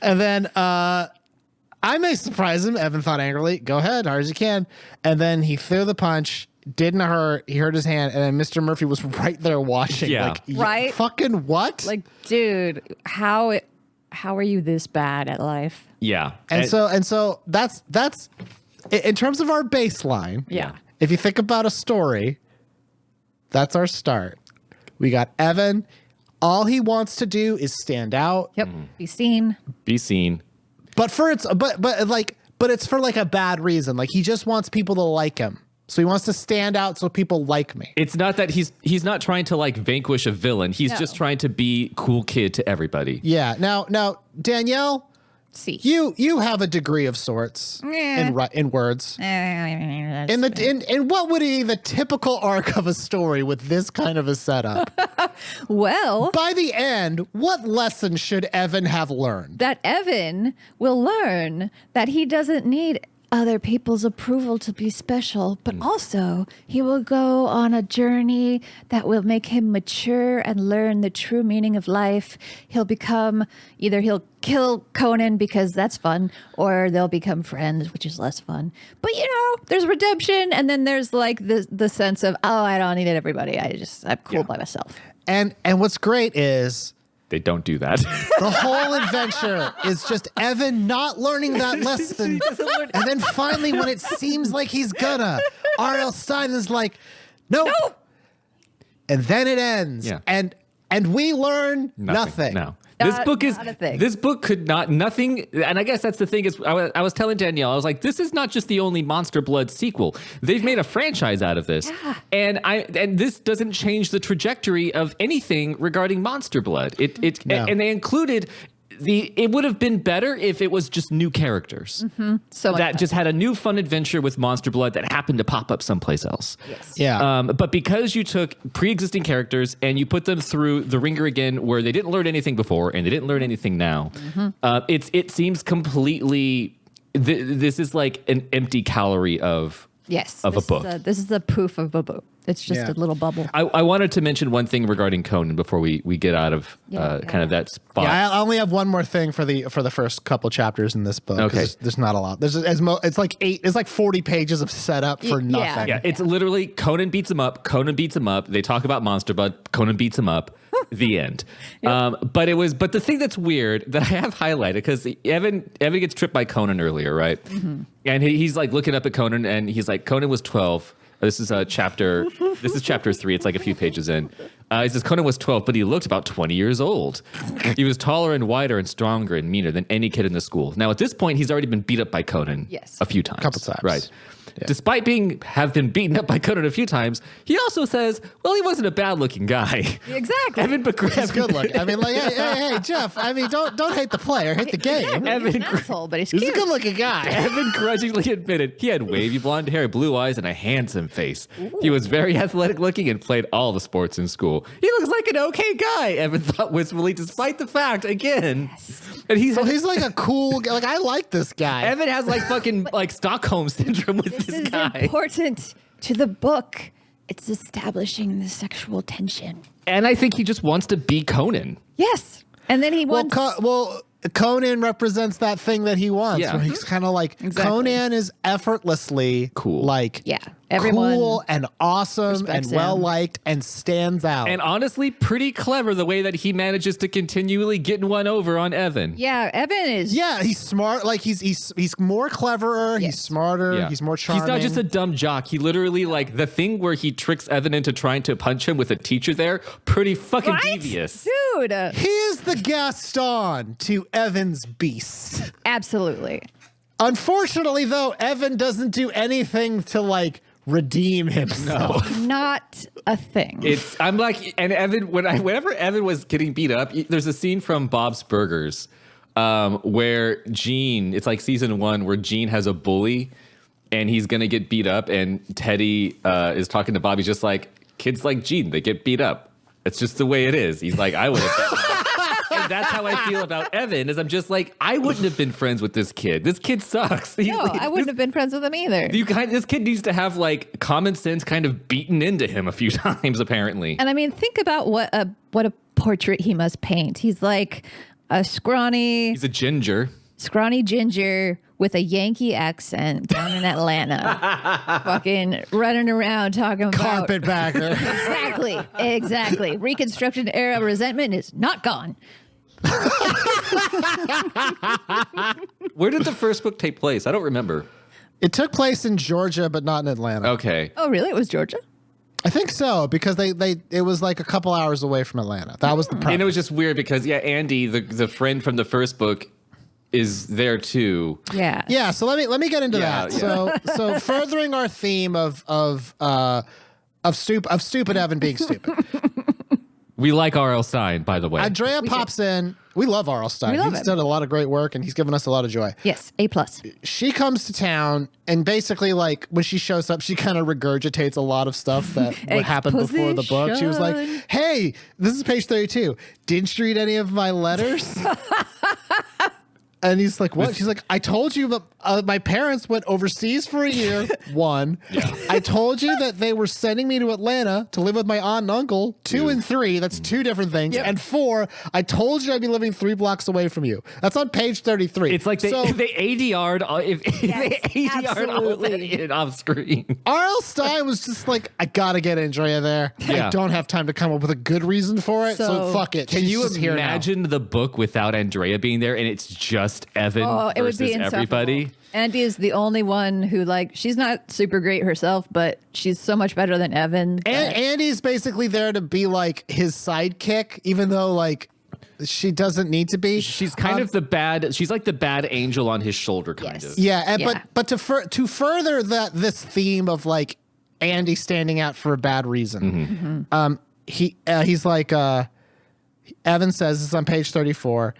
Speaker 2: and then I may surprise him. Evan thought angrily, "Go ahead, hard as you can." And then he threw the punch. Didn't hurt. He hurt his hand, and then Mr. Murphy was right there watching.
Speaker 4: Yeah.
Speaker 2: Like,
Speaker 3: Right?
Speaker 2: Fucking what?
Speaker 3: Like, dude, how are you this bad at life?
Speaker 4: Yeah.
Speaker 2: And so that's in terms of our baseline.
Speaker 3: Yeah.
Speaker 2: If you think about a story, that's our start. We got Evan. All he wants to do is stand out.
Speaker 3: Yep. Be seen.
Speaker 4: Be seen.
Speaker 2: But it's for like a bad reason. Like he just wants people to like him. So he wants to stand out so people like me.
Speaker 4: It's not that he's not trying to like vanquish a villain. He's
Speaker 3: No.
Speaker 4: just trying to be cool kid to everybody.
Speaker 2: Yeah. Now Danielle,
Speaker 3: See.
Speaker 2: you have a degree of sorts in words. In what would be the typical arc of a story with this kind of a setup?
Speaker 3: Well,
Speaker 2: By the end, what lesson should Evan have learned?
Speaker 3: that Evan will learn that he doesn't need other people's approval to be special, but also he will go on a journey that will make him mature and learn the true meaning of life. He'll kill Conan because that's fun, or they'll become friends, which is less fun. But there's redemption, and then there's like the sense of, oh, I don't need everybody. I'm cool by myself.
Speaker 2: And what's great is
Speaker 4: They don't do that.
Speaker 2: the whole adventure is just Evan not learning that lesson. And then finally, when it seems like he's gonna, R.L. Stine is like, nope. And then it ends.
Speaker 4: Yeah.
Speaker 2: And we learn nothing.
Speaker 4: No. This book
Speaker 3: not a thing.
Speaker 4: This book could not nothing, and I guess that's the thing is I was telling Danielle, I was like, this is not just the only Monster Blood sequel. They've made a franchise out of this, and this doesn't change the trajectory of anything regarding Monster Blood.
Speaker 2: No.
Speaker 4: And they included it would have been better if it was just new characters
Speaker 3: So much
Speaker 4: that
Speaker 3: fun.
Speaker 4: just had a new fun adventure with Monster Blood that happened to pop up someplace else.
Speaker 3: Yes.
Speaker 2: Yeah.
Speaker 4: But because you took pre-existing characters and you put them through the ringer again, where they didn't learn anything before and they didn't learn anything now, it seems completely. This is like an empty calorie of
Speaker 3: Yes.
Speaker 4: of a
Speaker 3: this
Speaker 4: book.
Speaker 3: This is the poof of a book. It's just
Speaker 2: Yeah.
Speaker 3: a little bubble.
Speaker 4: I wanted to mention one thing regarding Conan before we get out of
Speaker 3: Yeah.
Speaker 4: kind of that spot.
Speaker 2: Yeah, I only have one more thing for the first couple chapters in this book. 'Cause
Speaker 4: Okay.
Speaker 2: there's not a lot. It's like 40 pages of setup for
Speaker 3: Yeah.
Speaker 2: nothing.
Speaker 4: Yeah, it's literally Conan beats him up. Conan beats him up. They talk about Monster Blood. Conan beats him up. The end. But the thing that's weird that I have highlighted, because Evan gets tripped by Conan earlier, right? And he's like looking up at Conan, and he's like, Conan was 12. This is chapter 3. It's like a few pages in. He says Conan was 12, but he looked about 20 years old. He was taller and wider and stronger and meaner than any kid in the school. Now, at this point, he's already been beat up by Conan
Speaker 3: Yes.
Speaker 4: a few times.
Speaker 2: Couple times.
Speaker 4: Right.
Speaker 2: Yeah.
Speaker 4: Despite have been beaten up by Conan a few times, he also says, well, he wasn't a bad-looking guy.
Speaker 3: Exactly.
Speaker 4: Evan
Speaker 2: He's good looking. I mean, like, hey, Jeff. I mean, don't hate the player, hate the game.
Speaker 3: He's an asshole, but he's
Speaker 2: He's
Speaker 3: cute.
Speaker 2: a good looking guy.
Speaker 4: Evan grudgingly admitted he had wavy blonde hair, blue eyes, and a handsome face. He was very athletic looking and played all the sports in school. He looks like an okay guy, Evan thought wistfully, despite the fact, again. And
Speaker 2: So he's like a cool guy. Like, I like this guy.
Speaker 4: Evan has like fucking like Stockholm syndrome with
Speaker 3: This
Speaker 4: this
Speaker 3: is
Speaker 4: guy.
Speaker 3: important to the book. It's establishing the sexual tension.
Speaker 4: And I think he just wants to be Conan.
Speaker 3: Yes. And then he
Speaker 2: Well,
Speaker 3: wants...
Speaker 2: Conan represents that thing that he wants.
Speaker 4: Yeah.
Speaker 2: Where he's kind of like
Speaker 3: Exactly.
Speaker 2: Conan is effortlessly
Speaker 4: Cool.
Speaker 2: like
Speaker 3: Yeah. Everyone
Speaker 2: cool and awesome and
Speaker 3: respects
Speaker 2: well
Speaker 3: him.
Speaker 2: liked and stands out.
Speaker 4: And honestly, pretty clever the way that he manages to continually get one over on Evan.
Speaker 3: Yeah, Evan is...
Speaker 2: yeah, he's smart. Like he's more cleverer.
Speaker 3: Yes.
Speaker 2: He's smarter.
Speaker 4: Yeah.
Speaker 2: He's more charming.
Speaker 4: He's not just a dumb jock. He literally, like, the thing where he tricks Evan into trying to punch him with a teacher there, pretty fucking
Speaker 3: Right?
Speaker 4: devious.
Speaker 3: Dude.
Speaker 2: He is the Gaston to Evan's beast.
Speaker 3: Absolutely.
Speaker 2: Unfortunately, though, Evan doesn't do anything to like redeem himself.
Speaker 3: Not a thing.
Speaker 4: I'm like, and Evan, whenever Evan was getting beat up, there's a scene from Bob's Burgers where Gene, it's like season 1 where Gene has a bully and he's going to get beat up. And Teddy is talking to Bobby just like, kids like Gene, they get beat up. It's just the way it is. He's like, I would have. And that's how I feel about Evan, is I'm just like, I wouldn't have been friends with this kid. This kid sucks.
Speaker 3: No, I wouldn't have been friends with him either.
Speaker 4: This kid needs to have like common sense kind of beaten into him a few times, apparently.
Speaker 3: And I mean, think about what a portrait he must paint. He's like a
Speaker 4: He's a ginger.
Speaker 3: scrawny ginger with a Yankee accent down in Atlanta, fucking running around talking about
Speaker 2: Carpetbagger.
Speaker 3: Exactly. Reconstruction era resentment is not gone.
Speaker 4: Where did the first book take place? I don't remember.
Speaker 2: It took place in Georgia, but not in Atlanta.
Speaker 4: Okay.
Speaker 3: Oh, really? It was Georgia?
Speaker 2: I think so, because it was like a couple hours away from Atlanta. That was the problem.
Speaker 4: And it was just weird because, Andy, the friend from the first book, is there too.
Speaker 3: Yeah.
Speaker 2: Yeah, so let me get into that.
Speaker 4: Yeah.
Speaker 2: So furthering our theme of stupid Evan being stupid.
Speaker 4: We like R.L. Stine, by the way.
Speaker 2: Andrea pops in. We love R.L. Stine.
Speaker 3: We love
Speaker 2: He's
Speaker 3: him.
Speaker 2: done a lot of great work, and he's given us a lot of joy.
Speaker 3: Yes, A+.
Speaker 2: She comes to town, and basically, like, when she shows up, she kind of regurgitates a lot of stuff that what happened before the book. She was like, hey, this is page 32. Didn't you read any of my letters? And he's like, what? She's like, I told you that my parents went overseas for a year, 1. Yeah. I told you that they were sending me to Atlanta to live with my aunt and uncle, 2 and 3. That's 2 different things. Yep. And 4, I told you I'd be living 3 blocks away from you. That's on page 33.
Speaker 4: It's like they ADR'd all, they ADR'd all of that in off screen.
Speaker 2: R.L. Stine was just like, I gotta get Andrea there.
Speaker 4: Yeah.
Speaker 2: I don't have time to come up with a good reason for it, so fuck it.
Speaker 4: Can
Speaker 2: She's
Speaker 4: you
Speaker 2: just here now.
Speaker 4: imagine the book without Andrea being there and it's just Evan
Speaker 3: It would
Speaker 4: versus
Speaker 3: be
Speaker 4: everybody?
Speaker 3: insufferable. Andy is the only one who, like, she's not super great herself, but she's so much better than Evan.
Speaker 2: And Andy's basically there to be like his sidekick, even though like she doesn't need to be.
Speaker 4: She's kind of she's like the bad angel on his shoulder, kind of.
Speaker 2: Yeah, but to further this theme of like Andy standing out for a bad reason, he's like Evan says, this is on page 34.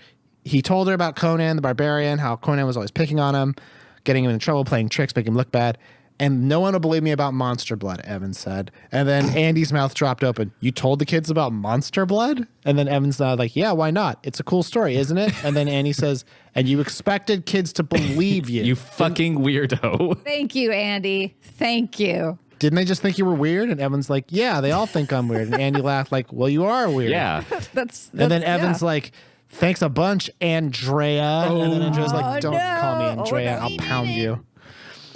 Speaker 2: He told her about Conan the Barbarian, how Conan was always picking on him, getting him in trouble, playing tricks, making him look bad. And no one will believe me about Monster Blood, Evan said. And then Andy's mouth dropped open. You told the kids about Monster Blood? And then Evan's like, yeah, why not? It's a cool story, isn't it? And then Andy says, and you expected kids to believe you.
Speaker 4: You fucking weirdo.
Speaker 3: Thank you, Andy. Thank you.
Speaker 2: Didn't they just think you were weird? And Evan's like, yeah, they all think I'm weird. And Andy laughed like, well, you are weird.
Speaker 4: Yeah.
Speaker 2: And then Evan's like, thanks a bunch, Andrea. And then Andrea's like, don't call me Andrea. I'll pound you.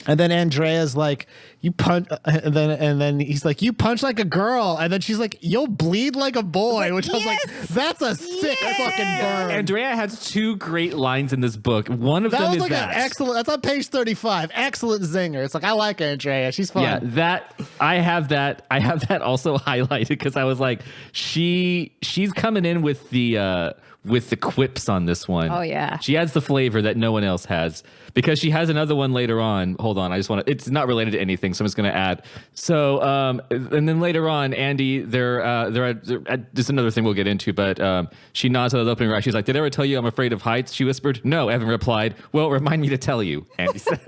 Speaker 2: And then Andrea's like, you punch. And then he's like, you punch like a girl. And then she's like, you'll bleed like a boy. Which I was like, that's a sick fucking burn.
Speaker 4: Andrea has 2 great lines in this book. One of them
Speaker 2: was
Speaker 4: is
Speaker 2: like an excellent. That's on page 35. Excellent zinger. It's like, I like Andrea. She's fun.
Speaker 4: Yeah, I have that also highlighted because I was like, she's coming in with the quips on this one.
Speaker 3: Oh, yeah.
Speaker 4: She adds the flavor that no one else has because she has another one later on. Hold on. It's not related to anything, so I'm just going to add. So, and then later on, Andy, they're at just another thing we'll get into, but she nods at the opening right. She's like, did I ever tell you I'm afraid of heights? She whispered. No, Evan replied. Well, remind me to tell you, Andy said.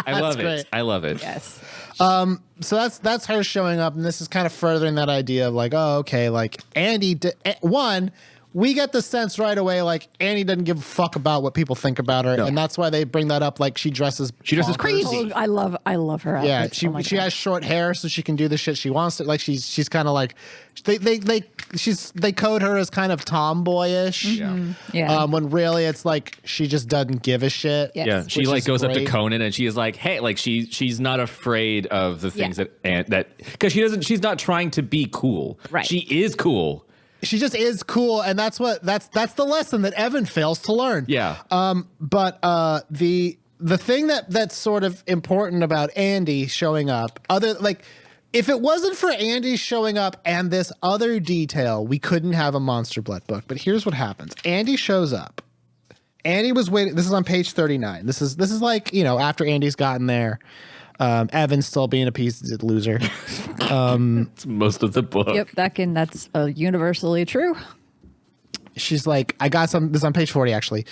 Speaker 4: I love it. I love it.
Speaker 3: Yes.
Speaker 2: So that's her showing up, and this is kind of furthering that idea of like, oh, okay, like Andy. We get the sense right away, like Annie doesn't give a fuck about what people think about her, and that's why they bring that up. Like she dresses
Speaker 4: crazy.
Speaker 3: I love her.
Speaker 2: Yeah,
Speaker 3: outfit.
Speaker 2: she has short hair, so she can do the shit she wants to. Like she's kind of like they code her as kind of tomboyish.
Speaker 3: Yeah.
Speaker 2: When really it's like she just doesn't give a shit.
Speaker 3: Yes.
Speaker 4: Yeah, she
Speaker 2: Which
Speaker 4: like
Speaker 2: is
Speaker 4: goes up to
Speaker 2: great.
Speaker 4: Conan and she is like, hey, like she's not afraid of the things that because she's not trying to be cool.
Speaker 3: Right.
Speaker 4: She is cool.
Speaker 2: She just is cool, and that's the lesson that Evan fails to learn.
Speaker 4: Yeah.
Speaker 2: But the thing that's sort of important about Andy showing up, if it wasn't for Andy showing up and this other detail, we couldn't have a Monster Blood book. But here's what happens: Andy shows up. Andy was waiting. This is on page 39. This is like, after Andy's gotten there. Evan's still being a piece of loser.
Speaker 4: It's most of the book.
Speaker 3: Yep, that's universally true.
Speaker 5: she's like, I got some. This is on page 40, actually.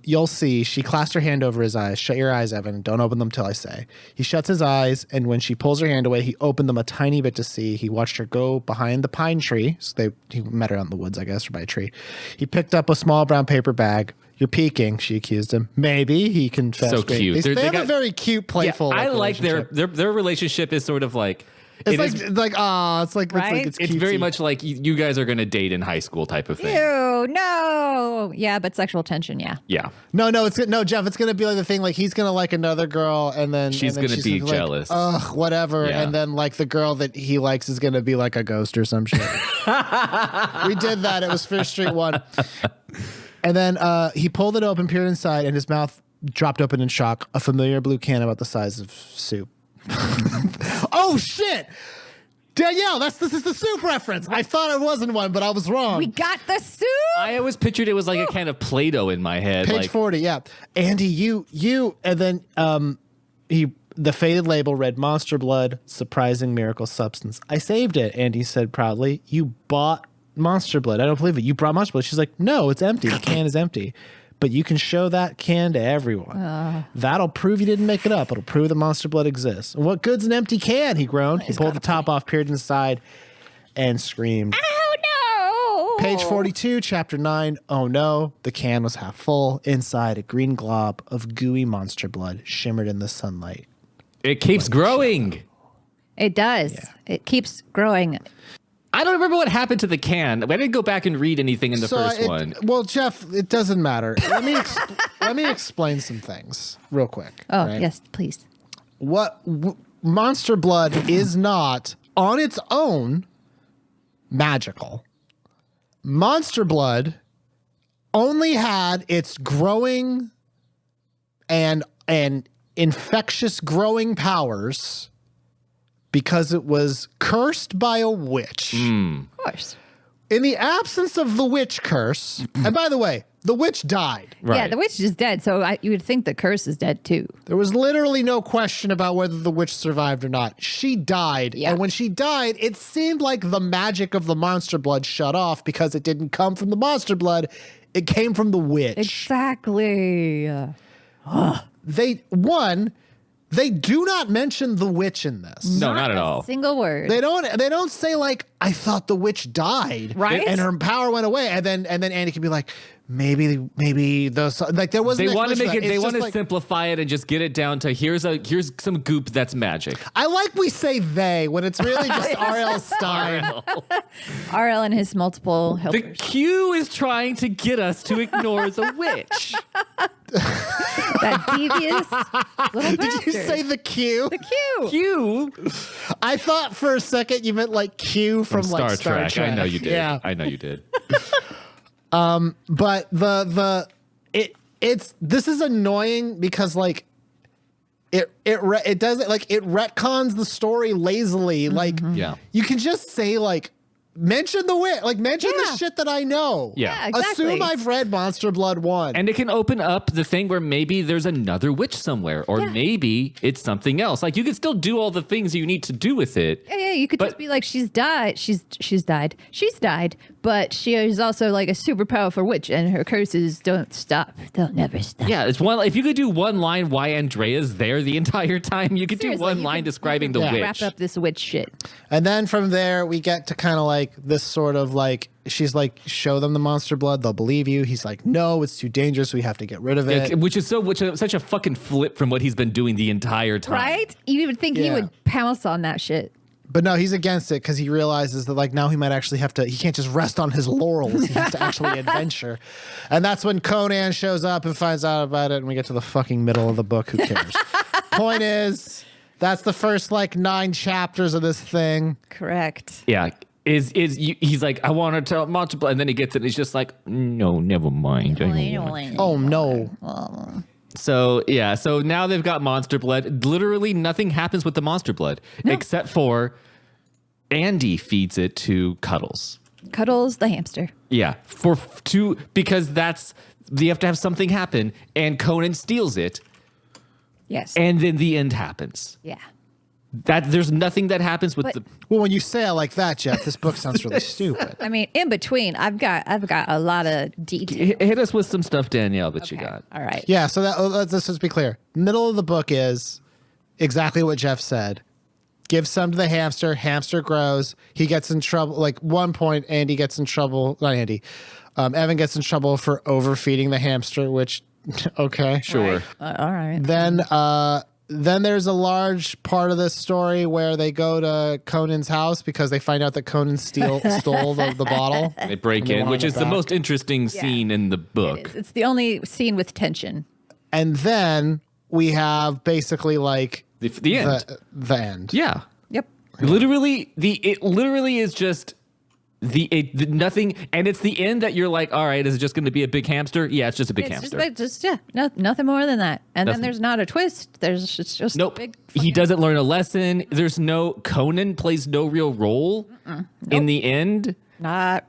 Speaker 5: You'll see. She clasped her hand over his eyes. Shut your eyes, Evan. Don't open them till I say. He shuts his eyes, and when she pulls her hand away, he opened them a tiny bit to see. He watched her go behind the pine tree. So he met her out in the woods, I guess, or by a tree. He picked up a small brown paper bag. You're peeking, she accused him. Maybe, he confessed.
Speaker 4: So cute.
Speaker 5: They have a very cute, playful.
Speaker 4: I like
Speaker 5: relationship.
Speaker 4: their relationship is sort of like.
Speaker 5: It's
Speaker 3: Right?
Speaker 4: It's very much like you guys are going to date in high school type of thing.
Speaker 3: Ew, no. Yeah, but sexual tension, yeah.
Speaker 4: Yeah.
Speaker 5: No, Jeff. It's gonna be like the thing. Like he's gonna like another girl, and then
Speaker 4: She's gonna be
Speaker 5: like,
Speaker 4: jealous.
Speaker 5: Ugh, whatever.
Speaker 4: Yeah.
Speaker 5: And then like the girl that he likes is gonna be like a ghost or some shit. We did that. It was Fifth Street 1. And then he pulled it open, peered inside, and his mouth dropped open in shock. A familiar blue can about the size of soup. Oh shit! Danielle, this is the soup reference. I thought it wasn't one, but I was wrong.
Speaker 3: We got the soup.
Speaker 4: I always pictured it was like a can of Play-Doh in my head.
Speaker 5: Page
Speaker 4: like,
Speaker 5: 40, yeah. Andy, you, and then the faded label read Monster Blood, surprising miracle substance. I saved it, Andy said proudly. You bought Monster Blood. I don't believe it. You brought Monster Blood. She's like, no, it's empty. The can is empty. But you can show that can to everyone. That'll prove you didn't make it up. It'll prove that Monster Blood exists. And what good's an empty can? He groaned. He pulled the top off, peered inside, and screamed.
Speaker 3: Oh, no.
Speaker 5: Page 42, chapter 9. Oh no, the can was half full. Inside, a green glob of gooey monster blood shimmered in the sunlight.
Speaker 4: it keeps growing.
Speaker 3: It does.
Speaker 5: Yeah.
Speaker 3: It keeps growing.
Speaker 4: I don't remember what happened to the can. I didn't go back and read anything in the first one.
Speaker 5: Well, Jeff, it doesn't matter. Let me explain some things real quick.
Speaker 3: Oh,
Speaker 5: right?
Speaker 3: yes, please.
Speaker 5: Monster blood is not on its own magical. Monster blood only had its growing and infectious growing powers because it was cursed by a witch.
Speaker 3: Of course.
Speaker 5: In the absence of the witch curse, and by the way, the witch died.
Speaker 4: Right.
Speaker 3: Yeah, the witch is dead, so you would think the curse is dead too.
Speaker 5: There was literally no question about whether the witch survived or not. She died.
Speaker 3: Yeah.
Speaker 5: And when she died, it seemed like the magic of the monster blood shut off because it didn't come from the monster blood. It came from the witch.
Speaker 3: Exactly.
Speaker 5: They do not mention the witch in this.
Speaker 4: No, not at all.
Speaker 3: Single word.
Speaker 5: They don't say like, I thought the witch died.
Speaker 3: Right.
Speaker 5: And her power went away. And then Andy can be like, maybe those, like there wasn't.
Speaker 4: They want to
Speaker 5: explanation
Speaker 4: make it.
Speaker 5: for that.
Speaker 4: They
Speaker 5: It's
Speaker 4: want to
Speaker 5: just like,
Speaker 4: simplify it and just get it down to here's some goop that's magic.
Speaker 5: I like we say they when it's really just R.L. Stine.
Speaker 3: RL and his multiple
Speaker 4: The
Speaker 3: helpers.
Speaker 4: Q is trying to get us to ignore the witch.
Speaker 3: That devious little bastard.
Speaker 5: Did you say the Q?
Speaker 3: The Q?
Speaker 4: Q
Speaker 5: I thought for a second you meant like Q from like Star Trek.
Speaker 4: I know you did.
Speaker 5: Yeah.
Speaker 4: I know you did.
Speaker 5: But this is annoying because like it retcons the story lazily. Like
Speaker 4: Yeah.
Speaker 5: you can just say like mention the wit, like mention
Speaker 3: Yeah.
Speaker 5: the shit that I know.
Speaker 4: Yeah.
Speaker 3: exactly.
Speaker 5: Assume I've read Monster Blood 1.
Speaker 4: And it can open up the thing where maybe there's another witch somewhere, or maybe it's something else. Like you can still do all the things you need to do with it.
Speaker 3: Yeah, you could
Speaker 4: But-
Speaker 3: just be like, she's died. She's died. She's died. But she is also like a super powerful witch, and her curses don't stop. They'll never stop.
Speaker 4: Yeah, it's one. If you could do one line, why Andrea's there the entire time, you could do
Speaker 3: Seriously,
Speaker 4: one
Speaker 3: you
Speaker 4: line
Speaker 3: could-
Speaker 4: describing the
Speaker 3: you could
Speaker 4: witch.
Speaker 3: Wrap up this witch shit.
Speaker 5: And then from there, we get to kind of like this sort of like, she's like, show them the monster blood. They'll believe you. He's like, no, it's too dangerous. We have to get rid of it.
Speaker 4: Yeah, which is such a fucking flip from what he's been doing the entire time.
Speaker 3: Right? You would think he
Speaker 5: Yeah.
Speaker 3: would pounce on that shit.
Speaker 5: But no, he's against it because he realizes that like now he might actually have to, he can't just rest on his laurels. He has to actually adventure. And that's when Conan shows up and finds out about it. And we get to the fucking middle of the book. Who cares? Point is, that's the first like 9 chapters of this thing.
Speaker 3: Correct.
Speaker 4: Yeah. He's like, I want to tell Monster Blood, and then he gets it, and he's just like, no, never mind. I don't want.
Speaker 5: Oh no.
Speaker 4: So yeah, so now they've got Monster Blood. Literally nothing happens with the Monster Blood except for Andy feeds it to Cuddles.
Speaker 3: Cuddles the hamster.
Speaker 4: Yeah, because you have to have something happen, and Conan steals it,
Speaker 3: Yes.
Speaker 4: and then the end happens.
Speaker 3: yeah.
Speaker 4: that there's nothing that happens with
Speaker 3: But-
Speaker 4: the.
Speaker 5: Well, when you say it like that, Jeff, this book sounds really stupid.
Speaker 3: I mean, in between, I've got a lot of detail.
Speaker 4: Hit us with some stuff, Danielle, that you
Speaker 3: Okay.
Speaker 4: got.
Speaker 3: All right.
Speaker 5: Yeah, so let's just be clear. Middle of the book is exactly what Jeff said. Give some to the hamster. Hamster grows. He gets in trouble. Like one point, Andy gets in trouble. Not Andy. Evan gets in trouble for overfeeding the hamster, which, okay.
Speaker 4: Sure.
Speaker 3: All right.
Speaker 5: Then there's a large part of this story where they go to Conan's house because they find out that Conan stole the bottle.
Speaker 4: They break in,
Speaker 5: want
Speaker 4: which
Speaker 5: it
Speaker 4: is the
Speaker 5: back.
Speaker 4: most interesting scene in the book.
Speaker 3: It's the only scene with tension.
Speaker 5: And then we have basically like
Speaker 4: The end.
Speaker 5: the end.
Speaker 4: Yeah.
Speaker 3: Yep.
Speaker 4: Literally, it literally is just the nothing, and it's the end that you're like, all right, is it just going to be a big hamster? Yeah, it's just a big
Speaker 3: It's
Speaker 4: hamster.
Speaker 3: nothing more than that. And
Speaker 4: Nothing.
Speaker 3: then there's not a twist. It's just
Speaker 4: Nope.
Speaker 3: a big.
Speaker 4: He doesn't learn a lesson. There's no Conan plays no real role in the end.
Speaker 3: Not.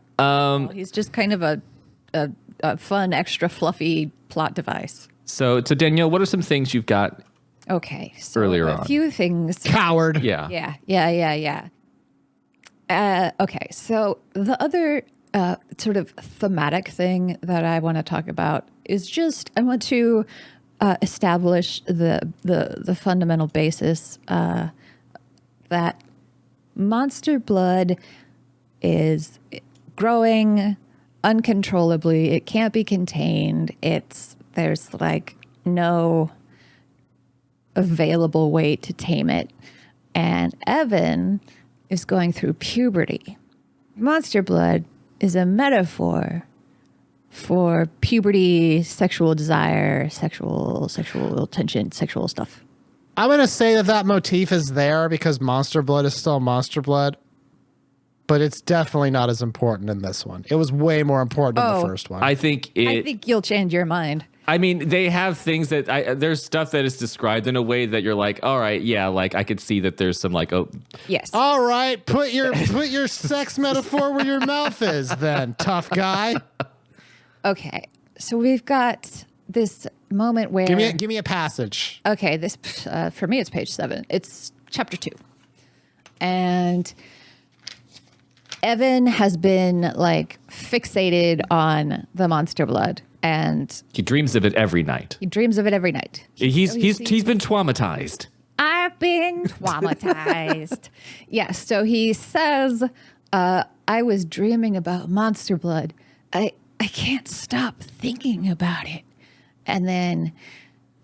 Speaker 3: He's just kind of a fun, extra fluffy plot device.
Speaker 4: So Danielle, what are some things you've got?
Speaker 3: Okay. So
Speaker 4: Earlier
Speaker 3: a
Speaker 4: on.
Speaker 3: few things.
Speaker 5: Coward.
Speaker 4: Yeah.
Speaker 3: Yeah. Okay, so the other sort of thematic thing that I want to talk about is just I want to establish the fundamental basis that monster blood is growing uncontrollably. It can't be contained. There's like no available way to tame it. And Evan is going through puberty. Monster blood is a metaphor for puberty, sexual desire, sexual tension, sexual stuff.
Speaker 5: I'm going to say that motif is there because monster blood is still monster blood, but it's definitely not as important in this one. It was way more important in the first one.
Speaker 4: I think
Speaker 3: I think you'll change your mind.
Speaker 4: I mean, they have things that there's stuff that is described in a way that you're like, all right, yeah, like I could see that there's some like, oh,
Speaker 3: Yes.
Speaker 5: All right, put your sex metaphor where your mouth is then, tough guy.
Speaker 3: Okay. So we've got this moment where
Speaker 5: Give me a passage.
Speaker 3: Okay, this for me it's page 7. It's chapter 2. And Evan has been like fixated on the monster blood and
Speaker 4: he dreams of it every night.
Speaker 3: he dreams of it every night.
Speaker 4: He's been traumatized.
Speaker 3: I've been traumatized. Yes, so he says, I was dreaming about monster blood. I can't stop thinking about it. And then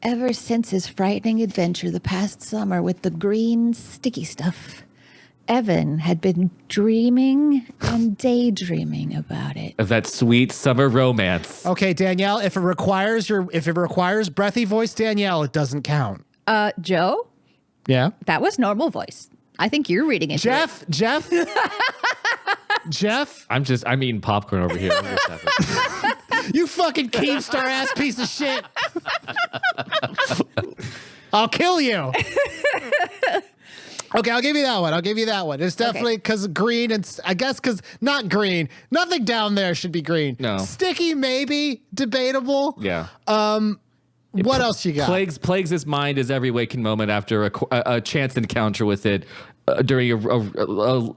Speaker 3: ever since his frightening adventure the past summer with the green sticky stuff, Evan had been dreaming and daydreaming about it.
Speaker 4: Of that sweet summer romance.
Speaker 5: Okay, Danielle, if it requires breathy voice, Danielle, it doesn't count.
Speaker 3: Joe,
Speaker 5: Yeah.
Speaker 3: that was normal voice. I think you're reading it.
Speaker 5: Jeff? Jeff?
Speaker 4: I'm eating popcorn over here. I'm just having-
Speaker 5: You fucking Keemstar ass piece of shit. I'll kill you. Okay, I'll give you that one. It's definitely because green and I guess because not green. Nothing down there should be green.
Speaker 4: No.
Speaker 5: Sticky, maybe. Debatable.
Speaker 4: Yeah.
Speaker 5: What else you got?
Speaker 4: Plagues his mind as every waking moment after a chance encounter with it during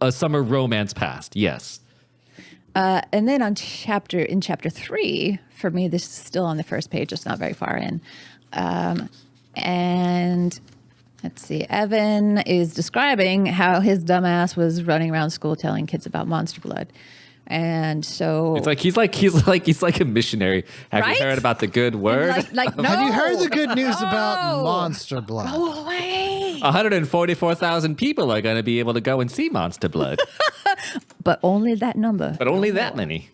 Speaker 4: a summer romance past. Yes.
Speaker 3: And then in chapter 3, for me, this is still on the first page. It's not very far in. And let's see. Evan is describing how his dumbass was running around school telling kids about monster blood. And so
Speaker 4: It's like he's like a missionary. Have
Speaker 3: Right?
Speaker 4: you heard about the good word?
Speaker 3: like no.
Speaker 5: Have you heard the good news about monster blood?
Speaker 3: Go away.
Speaker 4: 144,000 people are going to be able to go and see Monster Blood,
Speaker 3: But only that number.
Speaker 4: but only that many.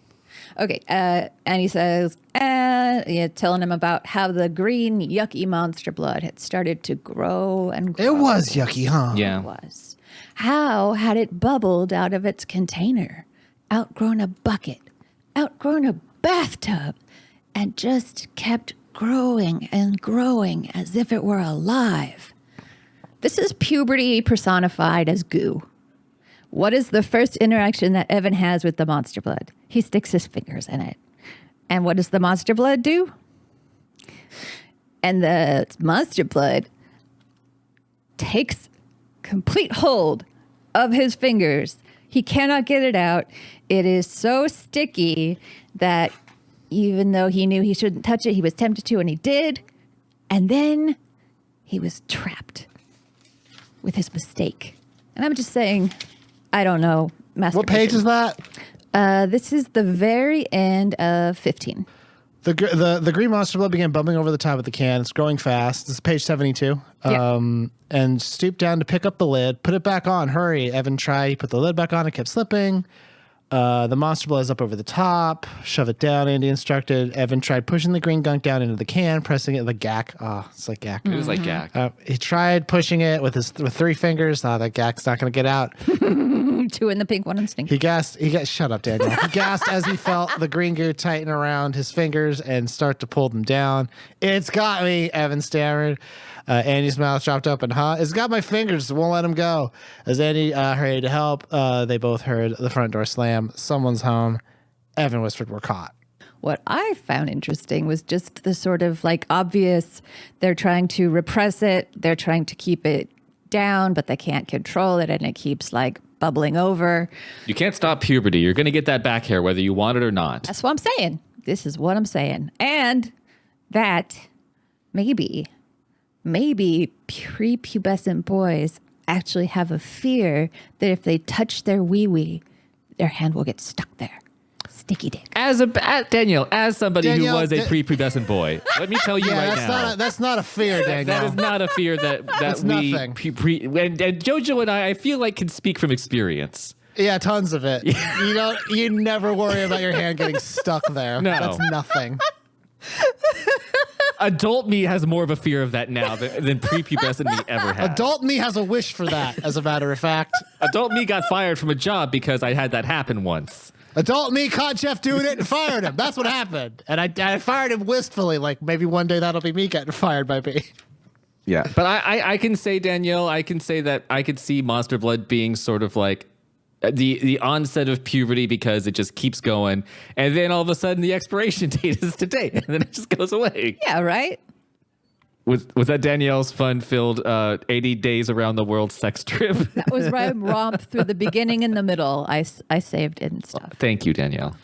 Speaker 3: Okay, and he says, telling him about how the green, yucky monster blood had started to grow and grow.
Speaker 5: It was yucky, huh?
Speaker 4: Yeah.
Speaker 3: It was. How had it bubbled out of its container, outgrown a bucket, outgrown a bathtub, and just kept growing and growing as if it were alive? This is puberty personified as goo. What is the first interaction that Evan has with the monster blood? He sticks his fingers in it. And what does the monster blood do? And the monster blood takes complete hold of his fingers. He cannot get it out. It is so sticky that even though he knew he shouldn't touch it, he was tempted to, and he did. And then he was trapped with his mistake. And I'm just saying, I don't know.
Speaker 5: What page is that?
Speaker 3: This is the very end of 15.
Speaker 5: The green monster blood began bubbling over the top of the can. It's growing fast. This is page 72. And stooped down to pick up the lid. Put it back on. Hurry. Evan tried. He put the lid back on. It kept slipping. The monster blood is up over the top. Shove it down, Andy instructed. Evan tried pushing the green gunk down into the can, pressing it like gack. Oh, it's like gack.
Speaker 4: It was like gack.
Speaker 5: He tried pushing it with 3 fingers. Oh, that gack's not going to get out.
Speaker 3: 2 in the pink, 1 in the stink.
Speaker 5: He gasped. Shut up, Danielle. He gasped as he felt the green goo tighten around his fingers and start to pull them down. It's got me, Evan stammered. Andy's mouth dropped open. It's got my fingers. It won't let him go. As Andy hurried to help, they both heard the front door slam. Someone's home. Evan whispered, "We're caught."
Speaker 3: What I found interesting was just the sort of like obvious, they're trying to repress it. They're trying to keep it down, but they can't control it. And it keeps like bubbling over.
Speaker 4: You can't stop puberty. You're going to get that back hair whether you want it or not.
Speaker 3: That's what I'm saying. This is what I'm saying. And that maybe prepubescent boys actually have a fear that if they touch their wee-wee, their hand will get stuck there. Sticky dick.
Speaker 4: Danielle, as somebody
Speaker 5: Danielle,
Speaker 4: who was a prepubescent boy, let me tell you right now.
Speaker 5: That's not a fear, Danielle.
Speaker 4: That is not a fear that we
Speaker 5: nothing.
Speaker 4: And Jojo and I feel like can speak from experience.
Speaker 5: Yeah, tons of it. You never worry about your hand getting stuck there.
Speaker 4: No.
Speaker 5: That's nothing.
Speaker 4: Adult me has more of a fear of that now than prepubescent me ever had.
Speaker 5: Adult me has a wish for that, as a matter of fact.
Speaker 4: Adult me got fired from a job because I had that happen once.
Speaker 5: Adult me caught Jeff doing it and fired him. That's what happened. And I fired him wistfully, like maybe one day that'll be me getting fired by me.
Speaker 4: Yeah. But I can say, Danielle, I can say that I could see Monster Blood being sort of like the onset of puberty because it just keeps going. And then all of a sudden the expiration date is today. And then it just goes away.
Speaker 3: Yeah, right?
Speaker 4: Was that Danielle's fun-filled 80 days around the world sex trip?
Speaker 3: That was my romp through the beginning and the middle. I saved it and stuff.
Speaker 4: Thank you, Danielle.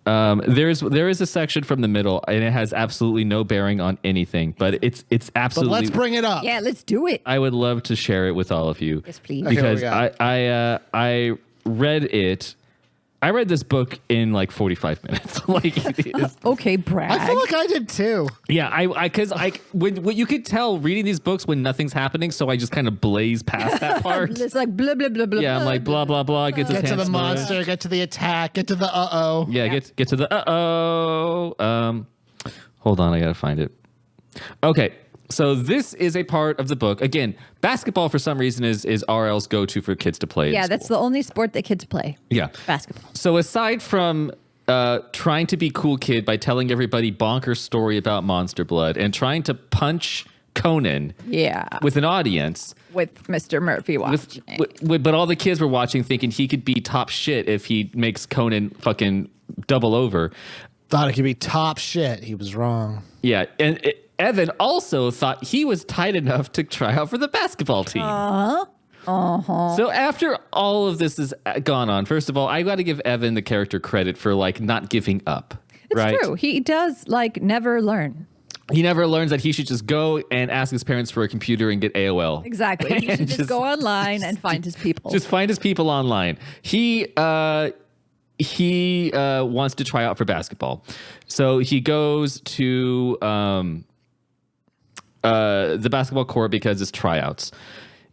Speaker 4: There is a section from the middle, and it has absolutely no bearing on anything, but it's absolutely.
Speaker 5: But let's bring it up.
Speaker 3: Yeah, let's do it.
Speaker 4: I would love to share it with all of you.
Speaker 3: Yes, please.
Speaker 5: Okay,
Speaker 4: Because
Speaker 5: what we
Speaker 4: I read it. I read this book in like 45 minutes.
Speaker 3: Okay, brag.
Speaker 5: I feel like I did too.
Speaker 4: Yeah, because when you could tell reading these books when nothing's happening, so I just kind of blaze past that part.
Speaker 3: It's like blah, blah, blah, blah.
Speaker 4: Yeah, I'm like blah blah blah. Get
Speaker 5: Get to the monster, get to the attack, get to the uh-oh.
Speaker 4: Yeah, get to the uh-oh. Hold on, I gotta find it. Okay, so this is a part of the book. Again, basketball for some reason is RL's go-to for kids to play.
Speaker 3: Yeah, that's the only sport that kids play.
Speaker 4: Yeah.
Speaker 3: Basketball.
Speaker 4: So aside from trying to be cool kid by telling everybody bonkers story about Monster Blood and trying to punch Conan
Speaker 3: Yeah.
Speaker 4: with an audience.
Speaker 3: With Mr. Murphy watching.
Speaker 4: But all the kids were watching thinking he could be top shit if he makes Conan fucking double over.
Speaker 5: Thought it could be top shit. He was wrong.
Speaker 4: Yeah, and Evan also thought he was tight enough to try out for the basketball team. So after all of this has gone on, first of all, I got to give Evan the character credit for like not giving up.
Speaker 3: It's
Speaker 4: right?
Speaker 3: true. He does like never learn.
Speaker 4: He never learns that he should just go and ask his parents for a computer and get AOL.
Speaker 3: Exactly. He should just go online and find his people.
Speaker 4: Just find his people online. He wants to try out for basketball. So he goes to the basketball court because it's tryouts.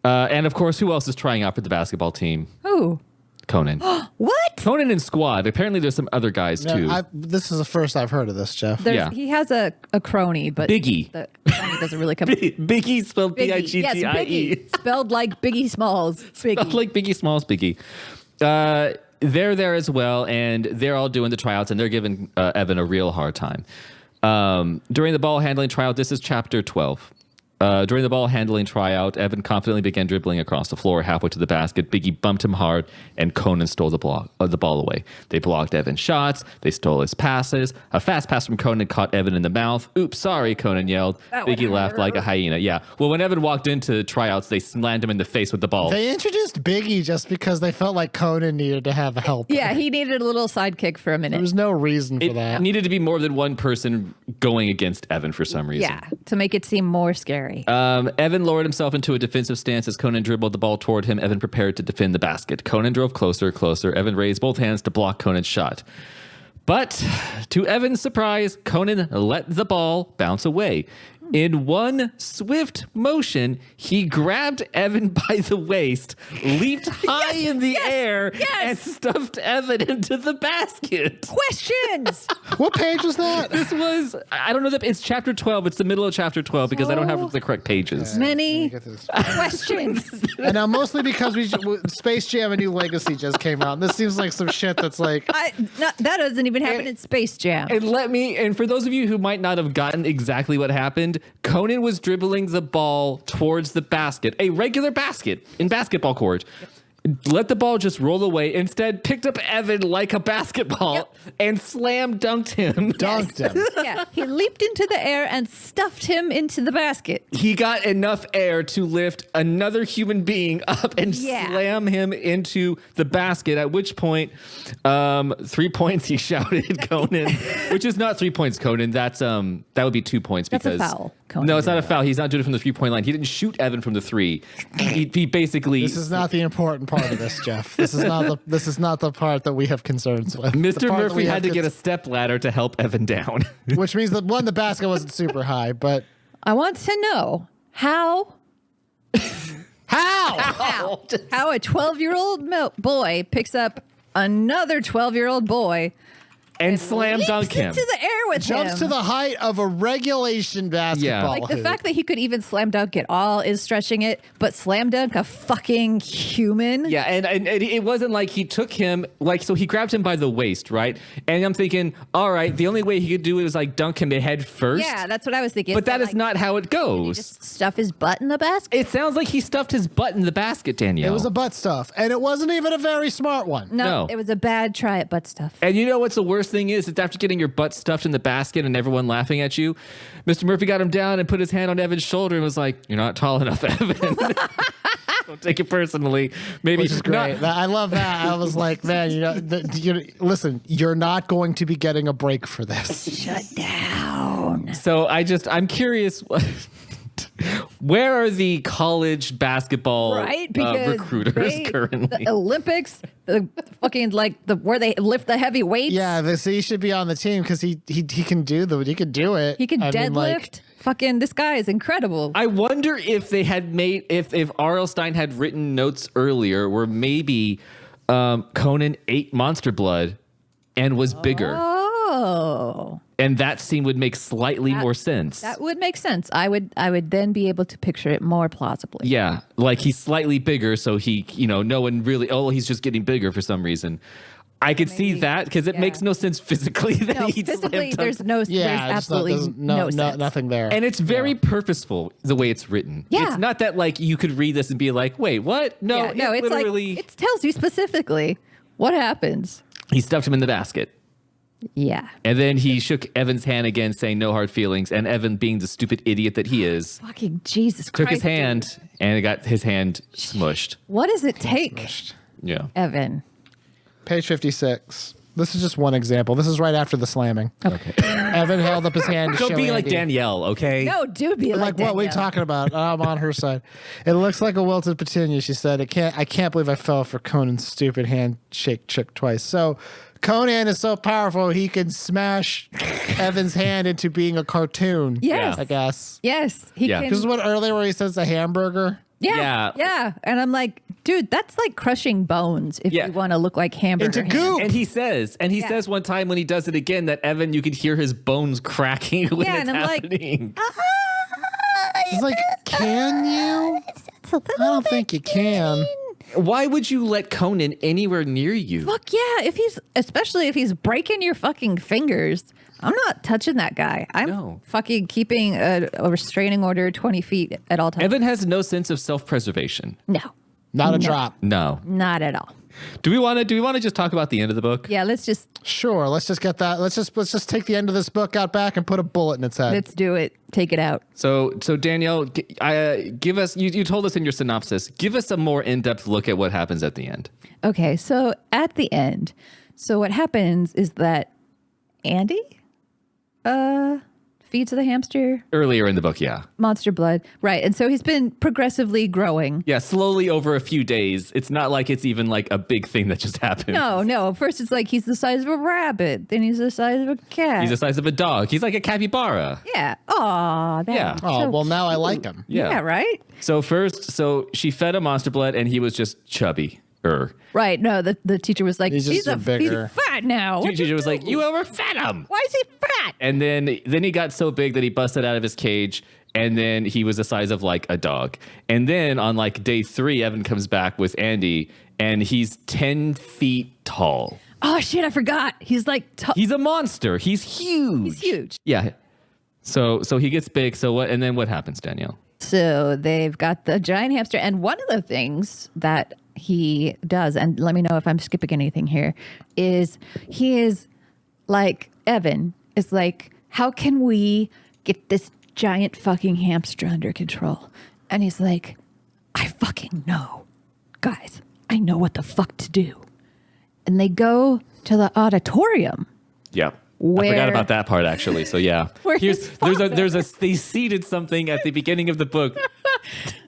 Speaker 4: And of course, who else is trying out for the basketball team?
Speaker 3: Who?
Speaker 4: Conan.
Speaker 3: What?
Speaker 4: Conan and Squad. Apparently there's some other guys too.
Speaker 5: This is the first I've heard of this, Jeff.
Speaker 4: Yeah.
Speaker 3: He has a crony, but
Speaker 4: Biggie.
Speaker 3: The crony doesn't really come.
Speaker 4: Biggie spelled
Speaker 3: Biggie. Yes,
Speaker 4: Biggie.
Speaker 3: Biggie. Spelled like Biggie Smalls. Biggie.
Speaker 4: Spelled like Biggie Smalls Biggie. They're there as well, and they're all doing the tryouts, and they're giving Evan a real hard time. During the ball handling tryout, this is chapter 12. During the ball handling tryout, Evan confidently began dribbling across the floor halfway to the basket. Biggie bumped him hard, and Conan stole the ball away. They blocked Evan's shots. They stole his passes. A fast pass from Conan caught Evan in the mouth. Oops, sorry, Conan yelled. Biggie laughed like a hyena. Yeah. Well, when Evan walked into tryouts, they slammed him in the face with the ball.
Speaker 5: They introduced Biggie just because they felt like Conan needed to have help.
Speaker 3: Yeah, he needed a little sidekick for a minute.
Speaker 5: There was no reason for
Speaker 4: It
Speaker 5: that.
Speaker 4: needed to be more than one person going against Evan for some reason.
Speaker 3: Yeah, to make it seem more scary.
Speaker 4: Evan lowered himself into a defensive stance as Conan dribbled the ball toward him. Evan prepared to defend the basket. Conan drove closer. Evan raised both hands to block Conan's shot. But to Evan's surprise, Conan let the ball bounce away. In one swift motion, he grabbed Evan by the waist, leaped high in the air, and stuffed Evan into the basket.
Speaker 3: Questions.
Speaker 5: What page was that?
Speaker 4: This was, I don't know, it's chapter 12. It's the middle of chapter 12 because I don't have the correct pages.
Speaker 3: Many
Speaker 5: Get this.
Speaker 3: questions.
Speaker 5: And now mostly because Space Jam: A New Legacy just came out. And this seems like some shit that's like.
Speaker 3: That doesn't even happen in Space Jam.
Speaker 4: And for those of you who might not have gotten exactly what happened, Conan was dribbling the ball towards the basket, a regular basket in basketball court. Let the ball just roll away. Instead, picked up Evan like a basketball and slam dunked him.
Speaker 5: Dunked him.
Speaker 3: Yeah, he leaped into the air and stuffed him into the basket.
Speaker 4: He got enough air to lift another human being up and slam him into the basket, at which point, 3 points, he shouted, Conan, which is not 3 points, Conan. That would be 2 points.
Speaker 3: That's
Speaker 4: because
Speaker 3: a foul, Conan.
Speaker 4: No, it's not a foul. He's not doing it from the 3-point line. He didn't shoot Evan from the three. He basically...
Speaker 5: This is not the important part of this, Jeff. This is not the part that we have concerns with.
Speaker 4: Mr. Murphy had to get a step ladder to help Evan down.
Speaker 5: Which means that one, the basket wasn't super high, but
Speaker 3: I want to know how
Speaker 5: how?
Speaker 3: a 12-year-old boy picks up another 12-year-old boy
Speaker 4: and slam dunk
Speaker 3: leaps
Speaker 4: him.
Speaker 3: into the air with
Speaker 5: Jumps
Speaker 3: him.
Speaker 5: to the height of a regulation basketball.
Speaker 3: Like the
Speaker 5: hoop.
Speaker 3: fact that he could even slam dunk it all is stretching it, but slam dunk a fucking human.
Speaker 4: Yeah, and it wasn't like he took him, so he grabbed him by the waist, right? And I'm thinking, all right, the only way he could do it was like dunk him head first.
Speaker 3: Yeah, that's what I was thinking.
Speaker 4: But that is not how it
Speaker 3: He
Speaker 4: goes.
Speaker 3: just stuff his butt in the basket.
Speaker 4: It sounds like he stuffed his butt in the basket, Danielle.
Speaker 5: It was a butt stuff, and it wasn't even a very smart one.
Speaker 3: No,
Speaker 4: No.
Speaker 3: it was a bad try at butt stuff.
Speaker 4: And you know what's the worst thing is? It's after getting your butt stuffed in the basket and everyone laughing at you. Mr. Murphy got him down and put his hand on Evan's shoulder and was like, "You're not tall enough, Evan." Don't take it personally. Maybe
Speaker 5: Which is great. I love that. I was like, man, listen, you're not going to be getting a break for this.
Speaker 3: Shut down.
Speaker 4: So I'm curious. Where are the college basketball
Speaker 3: Right? Because
Speaker 4: recruiters currently?
Speaker 3: The Olympics, the fucking where they lift the heavy weights.
Speaker 5: Yeah, he should be on the team because he can do it.
Speaker 3: He can
Speaker 5: I mean,
Speaker 3: deadlift.
Speaker 5: like,
Speaker 3: Fucking this guy is incredible.
Speaker 4: I wonder if they had made if R.L. Stine had written notes earlier where maybe Conan ate monster blood and was bigger.
Speaker 3: Oh.
Speaker 4: And that scene would make slightly more sense.
Speaker 3: That would make sense. I would then be able to picture it more plausibly.
Speaker 4: Yeah, like he's slightly bigger, so he, no one really, he's just getting bigger for some reason. I could see that because it makes no sense physically that
Speaker 3: No,
Speaker 4: he
Speaker 3: physically,
Speaker 4: slam
Speaker 3: there's
Speaker 4: dunked.
Speaker 3: absolutely no sense.
Speaker 5: nothing there.
Speaker 4: And it's very purposeful the way it's written.
Speaker 3: Yeah.
Speaker 4: It's not that like you could read this and be like, wait, what? No,
Speaker 3: it's
Speaker 4: literally.
Speaker 3: like it tells you specifically what happens.
Speaker 4: He stuffed him in the basket.
Speaker 3: Yeah.
Speaker 4: And then he shook Evan's hand again, saying no hard feelings. And Evan, being the stupid idiot that he is,
Speaker 3: Fucking Jesus
Speaker 4: took
Speaker 3: Christ.
Speaker 4: his hand and it got his hand smushed.
Speaker 3: What does it take,
Speaker 4: Yeah.
Speaker 3: Evan?
Speaker 5: Page 56. This is just one example. This is right after the slamming.
Speaker 4: Okay.
Speaker 5: Evan held up his hand to
Speaker 4: Don't
Speaker 5: show
Speaker 4: be like
Speaker 5: Andy.
Speaker 4: Danielle, okay?
Speaker 3: No, do be
Speaker 5: Like what we
Speaker 3: Danielle.
Speaker 5: talking about? I'm on her side. It looks like a wilted petunia, she said. I can't believe I fell for Conan's stupid handshake trick twice. So Conan is so powerful he can smash Evan's hand into being a cartoon.
Speaker 3: Yes.
Speaker 5: I guess.
Speaker 3: Yes. He
Speaker 4: Yeah.
Speaker 3: can.
Speaker 5: This is what earlier where he says a hamburger.
Speaker 3: Yeah.
Speaker 4: Yeah.
Speaker 3: And I'm like, dude, that's like crushing bones if
Speaker 4: Yeah.
Speaker 3: you want to look like hamburger.
Speaker 5: Into goo.
Speaker 4: And he says one time when he does it again that Evan, you could hear his bones cracking when
Speaker 3: Yeah,
Speaker 4: it's
Speaker 3: and I'm like,
Speaker 4: happening.
Speaker 5: He's like, can you? I don't think you can.
Speaker 4: Why would you let Conan anywhere near you?
Speaker 3: Fuck yeah. Especially if he's breaking your fucking fingers, I'm not touching that guy. I'm fucking keeping a restraining order 20 feet at all times.
Speaker 4: Evan has no sense of self-preservation.
Speaker 3: No.
Speaker 5: Not a drop.
Speaker 4: No.
Speaker 3: Not at all.
Speaker 4: Do we want to just talk about the end of the book?
Speaker 3: Yeah, let's just
Speaker 5: Sure. Let's just get that. Let's just take the end of this book out back and put a bullet in its head.
Speaker 3: let's do it. Take it out.
Speaker 4: So Danielle, give us. You told us in your synopsis. Give us a more in-depth look at what happens at the end.
Speaker 3: Okay, so at the end, so what happens is that Andy feeds the hamster
Speaker 4: Earlier in the book, yeah.
Speaker 3: monster blood. Right. And so he's been progressively growing.
Speaker 4: Yeah, slowly over a few days. It's not like it's even like a big thing that just happened.
Speaker 3: No. First it's like he's the size of a rabbit. Then he's the size of a cat.
Speaker 4: He's the size of a dog. He's like a capybara.
Speaker 3: Yeah. Aw.
Speaker 4: Yeah.
Speaker 5: Oh, well, now I like him.
Speaker 3: Yeah, right?
Speaker 4: So she fed him monster blood and he was just chubby.
Speaker 3: Right. No, the teacher was like,
Speaker 5: He's just bigger.
Speaker 3: He's fat now.
Speaker 4: The teacher was like, you overfed him.
Speaker 3: Why is he fat?
Speaker 4: And then he got so big that he busted out of his cage. And then he was the size of like a dog. And then on like day 3, Evan comes back with Andy and he's 10 feet tall.
Speaker 3: Oh, shit, I forgot. He's like...
Speaker 4: He's a monster. He's huge.
Speaker 3: He's huge.
Speaker 4: Yeah. So he gets big. So what? And then what happens, Danielle?
Speaker 3: So they've got the giant hamster. And one of the things that he does, and let me know if I'm skipping anything here, is he is like, Evan is like, how can we get this giant fucking hamster under control? And he's like, I fucking know. Guys, I know what the fuck to do. And they go to the auditorium.
Speaker 4: Yeah. I forgot about that part actually. So yeah, they seeded something at the beginning of the book.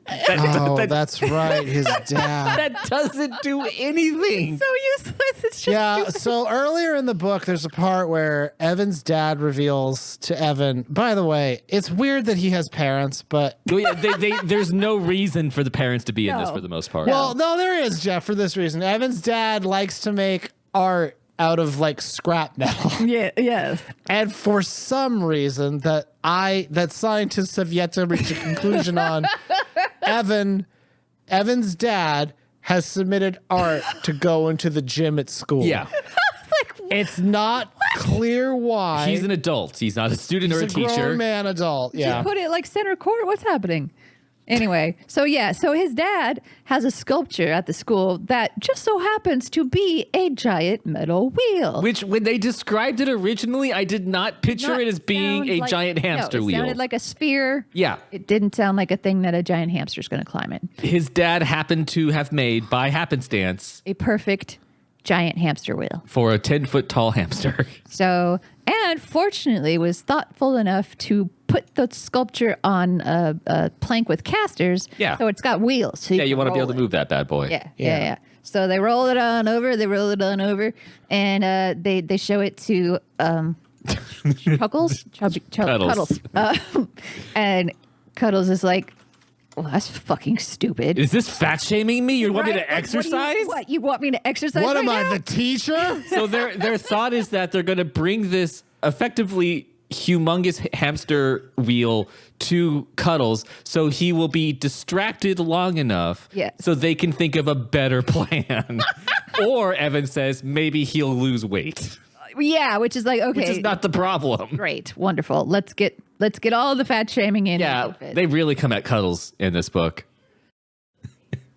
Speaker 5: That's right. His dad.
Speaker 4: That doesn't do anything.
Speaker 3: So useless. It's just stupid.
Speaker 5: So earlier in the book, there's a part where Evan's dad reveals to Evan, by the way, it's weird that he has parents, but...
Speaker 4: Well, yeah, there's no reason for the parents to be in this for the most part.
Speaker 5: Well, no, there is, Jeff, for this reason. Evan's dad likes to make art out of like scrap metal.
Speaker 3: Yeah, yes.
Speaker 5: And for some reason that scientists have yet to reach a conclusion on, Evan's dad has submitted art to go into the gym at school.
Speaker 4: Yeah.
Speaker 5: It's not clear why.
Speaker 4: He's an adult. He's not a student or a teacher.
Speaker 5: Grown man adult. Yeah.
Speaker 3: Just put it like center court. What's happening? Anyway, so his dad has a sculpture at the school that just so happens to be a giant metal wheel.
Speaker 4: Which, when they described it originally, I did not picture it as being a giant hamster wheel.
Speaker 3: It sounded like a sphere.
Speaker 4: Yeah.
Speaker 3: It didn't sound like a thing that a giant hamster is going to climb in.
Speaker 4: His dad happened to have made, by happenstance,
Speaker 3: A perfect giant hamster wheel.
Speaker 4: For a 10-foot tall hamster.
Speaker 3: So, and fortunately was thoughtful enough to put the sculpture on a plank with casters.
Speaker 4: Yeah.
Speaker 3: So it's got wheels. So
Speaker 4: You want to be able to
Speaker 3: roll
Speaker 4: move that bad boy.
Speaker 3: Yeah. So they roll it on over. And they show it to Chuckles?
Speaker 4: Cuddles.
Speaker 3: And Cuddles is like, well, that's fucking stupid.
Speaker 4: Is this fat shaming me? You want me to exercise?
Speaker 3: You want me to exercise?
Speaker 5: What
Speaker 3: right
Speaker 5: am I,
Speaker 3: now?
Speaker 5: the teacher?
Speaker 4: So their thought is that they're going to bring this effectively humongous hamster wheel to Cuddles so he will be distracted long enough so they can think of a better plan. Or Evan says maybe he'll lose weight.
Speaker 3: Yeah, which is like, okay.
Speaker 4: Which is not the problem.
Speaker 3: Great. Wonderful. Let's get all the fat shaming in.
Speaker 4: Yeah, they really come at Cuddles in this book.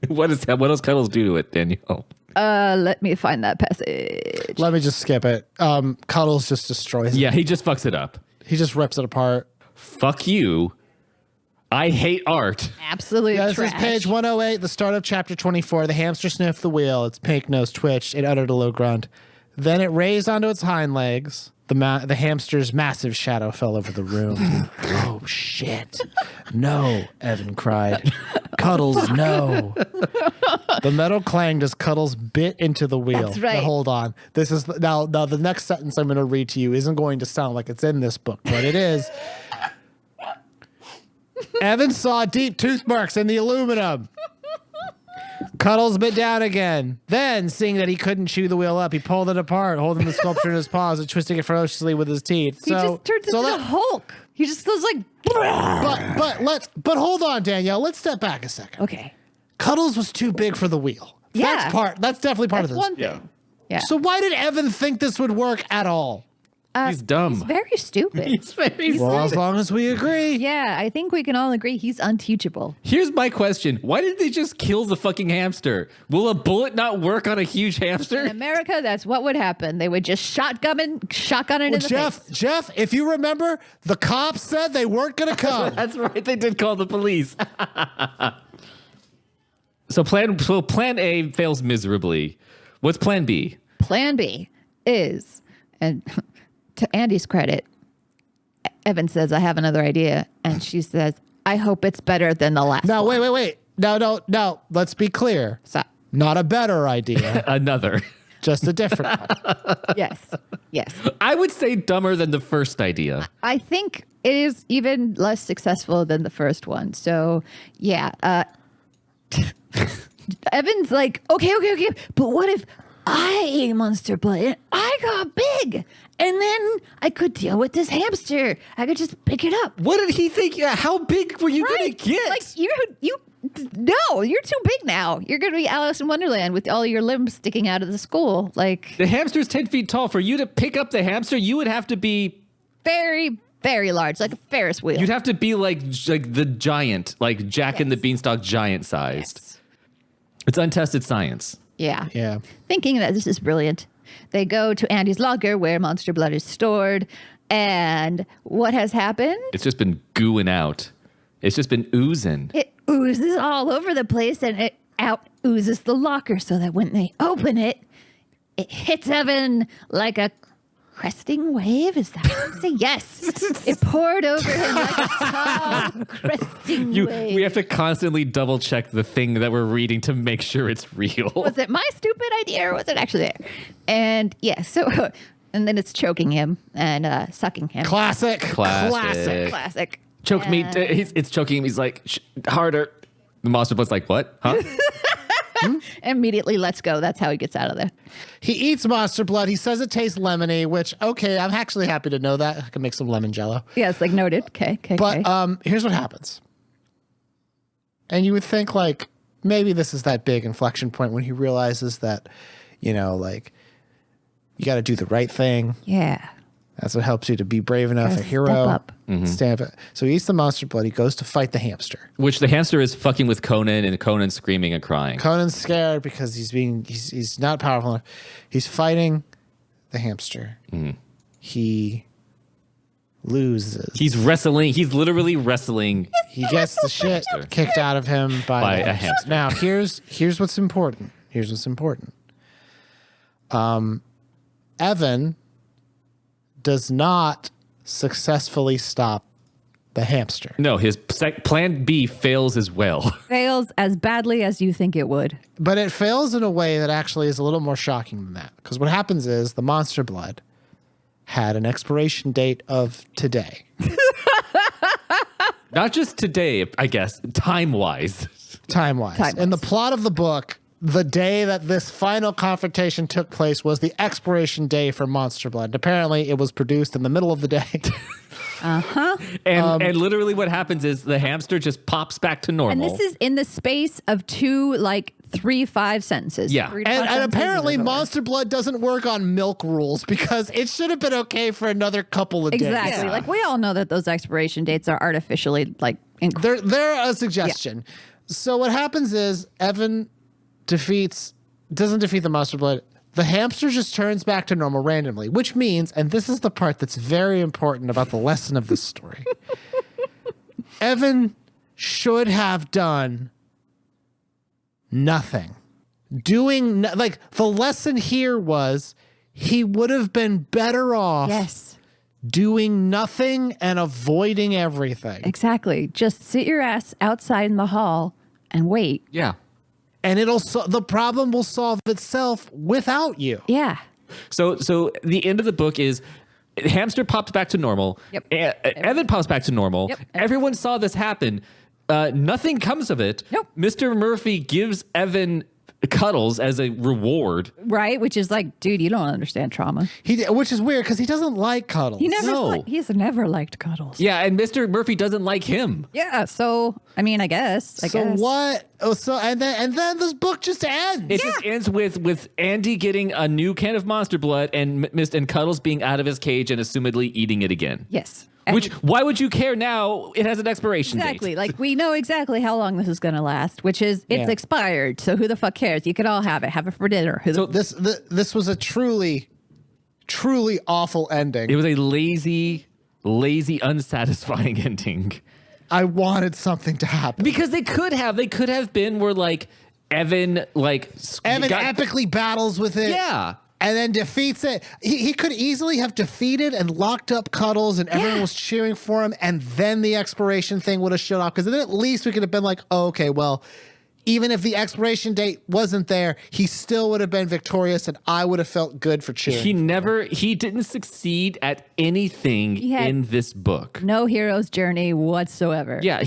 Speaker 4: What does Cuddles do to it, Danielle?
Speaker 3: Let me find that passage.
Speaker 5: Let me just skip it. Cuddles just destroys it.
Speaker 4: Yeah, he just fucks it up.
Speaker 5: He just rips it apart.
Speaker 4: Fuck you. I hate art.
Speaker 3: Absolute
Speaker 5: This
Speaker 3: trash.
Speaker 5: is page 108, the start of chapter 24. The hamster sniffed the wheel. Its pink nose twitched. It uttered a low grunt. Then it raised onto its hind legs. The hamster's massive shadow fell over the room. Oh, shit. No, Evan cried. Cuddles, no. The metal clanged as Cuddles bit into the wheel.
Speaker 3: That's right.
Speaker 5: Now, hold on. This is now the next sentence I'm going to read to you isn't going to sound like it's in this book, but it is. Evan saw deep tooth marks in the aluminum. Cuddles bit down again. Then, seeing that he couldn't chew the wheel up, he pulled it apart, holding the sculpture in his paws and twisting it ferociously with his teeth.
Speaker 3: He just turns into the Hulk. He just goes like.
Speaker 5: But hold on, Danielle. Let's step back a second.
Speaker 3: Okay.
Speaker 5: Cuddles was too big for the wheel.
Speaker 3: Yeah.
Speaker 5: That's definitely part of this.
Speaker 3: One thing. Yeah.
Speaker 5: So why did Evan think this would work at all?
Speaker 4: He's dumb.
Speaker 3: He's very stupid.
Speaker 5: Well, as long as we agree.
Speaker 3: Yeah, I think we can all agree he's unteachable.
Speaker 4: Here's my question. Why did they just kill the fucking hamster? Will a bullet not work on a huge
Speaker 3: In
Speaker 4: hamster?
Speaker 3: America, that's what would happen. They would just shotgun it in the face.
Speaker 5: Jeff, if you remember, the cops said they weren't going to come.
Speaker 4: That's right. They did call the police. So plan A fails miserably. What's plan B?
Speaker 3: Plan B is, and to Andy's credit, Evan says, I have another idea. And she says, I hope it's better than the last
Speaker 5: Now,
Speaker 3: one.
Speaker 5: wait. No. Let's be clear.
Speaker 3: So,
Speaker 5: Not a better idea,
Speaker 4: Another.
Speaker 5: just a different one.
Speaker 3: yes.
Speaker 4: I would say dumber than the first idea.
Speaker 3: I think it is even less successful than the first one. So, yeah. Evan's like, okay. But what if I ate monster blood and I got big? And then I could deal with this hamster. I could just pick it up.
Speaker 4: What did he think? Yeah, how big were you going to get?
Speaker 3: Like, you're too big now. You're going to be Alice in Wonderland with all your limbs sticking out of the school. Like,
Speaker 4: The hamster's 10 feet tall. For you to pick up the hamster, you would have to be...
Speaker 3: very, very large, like a Ferris wheel.
Speaker 4: You'd have to be like the giant, like Jack and the Beanstalk giant sized.
Speaker 3: Yes.
Speaker 4: It's untested science.
Speaker 3: Yeah.
Speaker 5: Yeah.
Speaker 3: Thinking that this is brilliant. They go to Andy's locker where monster blood is stored. And what has happened?
Speaker 4: It's just been gooing out. It's just been oozing.
Speaker 3: It oozes all over the place and it out oozes the locker so that when they open it, it hits Evan like a cresting wave. Is that what you say? Yes. It poured over him like a tall cresting wave.
Speaker 4: We have to constantly double check the thing that we're reading to make sure it's real.
Speaker 3: Was it my stupid idea or was it actually there? And yeah, so and then it's choking him and sucking him.
Speaker 5: Classic.
Speaker 3: Classic.
Speaker 4: Choke me.
Speaker 3: And-
Speaker 4: It's choking him. He's like, harder. The monster blood's like, what? Huh?
Speaker 3: Immediately lets go. That's how he gets out of there.
Speaker 5: He eats monster blood. He says it tastes lemony, which, okay, I'm actually happy to know that. I can make some lemon jello.
Speaker 3: Yeah, it's like noted. Okay.
Speaker 5: But here's what happens. And you would think, like, maybe this is that big inflection point when he realizes that, you got to do the right thing.
Speaker 3: Yeah.
Speaker 5: That's what helps you to be brave enough,
Speaker 3: Gotta
Speaker 5: a hero.
Speaker 3: step up.
Speaker 5: Stand up. So he eats the monster blood. He goes to fight the hamster.
Speaker 4: Which the hamster is fucking with Conan, and Conan's screaming and crying.
Speaker 5: Conan's scared because he's not powerful enough. He's fighting the hamster. He loses.
Speaker 4: He's wrestling. He's literally wrestling.
Speaker 5: He gets the shit kicked out of him by
Speaker 4: a hamster.
Speaker 5: Now, here's what's important. Evan does not successfully stop the hamster.
Speaker 4: No, his plan B fails as well.
Speaker 3: Fails as badly as you think it would.
Speaker 5: But it fails in a way that actually is a little more shocking than that. Because what happens is the monster blood had an expiration date of today.
Speaker 4: Not just today, I guess, time-wise.
Speaker 5: Time-wise. In the plot of the book, the day that this final confrontation took place was the expiration day for monster blood. Apparently, it was produced in the middle of the day.
Speaker 4: And literally what happens is the hamster just pops back to normal.
Speaker 3: And this is in the space of 3-5 sentences.
Speaker 4: Yeah.
Speaker 3: 3 to 5
Speaker 5: And
Speaker 3: sentences
Speaker 5: apparently,
Speaker 3: is over.
Speaker 5: monster blood doesn't work on milk rules because it should have been okay for another couple of days.
Speaker 3: Exactly. Like, we all know that those expiration dates are artificially, like,
Speaker 5: They're a suggestion. So what happens is Evan doesn't defeat the monster blood. The hamster just turns back to normal randomly, which means, and this is the part that's very important about the lesson of this story, Evan should have done nothing. The lesson here was he would have been better off
Speaker 3: yes,
Speaker 5: doing nothing and avoiding everything.
Speaker 3: exactly. Just sit your ass outside in the hall and wait.
Speaker 4: Yeah.
Speaker 5: And the problem will solve itself without you.
Speaker 3: Yeah.
Speaker 4: So the end of the book is hamster pops back to normal.
Speaker 3: Yep.
Speaker 4: Evan pops back to normal.
Speaker 3: Yep.
Speaker 4: Everyone saw this happen. Nothing comes of it.
Speaker 3: Nope.
Speaker 4: Mr. Murphy gives Evan Cuddles as a reward.
Speaker 3: Right? Which is like, dude, you don't understand trauma.
Speaker 5: Which is weird because he doesn't like Cuddles.
Speaker 3: He's never liked Cuddles.
Speaker 4: Yeah, and Mr. Murphy doesn't like him.
Speaker 3: Yeah, so I mean, I guess.
Speaker 5: What? Oh, so and then this book just ends.
Speaker 4: It just ends with Andy getting a new can of Monster Blood and Cuddles being out of his cage and assumedly eating it again.
Speaker 3: Yes.
Speaker 4: Why would you care now? It has an expiration date.
Speaker 3: Exactly. Like, we know exactly how long this is going to last, which is it's expired. So who the fuck cares? You could all have it. Have it for dinner.
Speaker 5: This was a truly awful ending.
Speaker 4: It was a lazy, unsatisfying ending.
Speaker 5: I wanted something to happen.
Speaker 4: Because they could have been where like Evan
Speaker 5: epically battles with it.
Speaker 4: Yeah.
Speaker 5: And then defeats it. He could easily have defeated and locked up Cuddles and everyone was cheering for him. And then the expiration thing would have shut off. Because then at least we could have been like, oh, okay, well, even if the expiration date wasn't there, he still would have been victorious and I would have felt good for cheering.
Speaker 4: He didn't succeed at anything in this book.
Speaker 3: No hero's journey whatsoever.
Speaker 4: Yeah,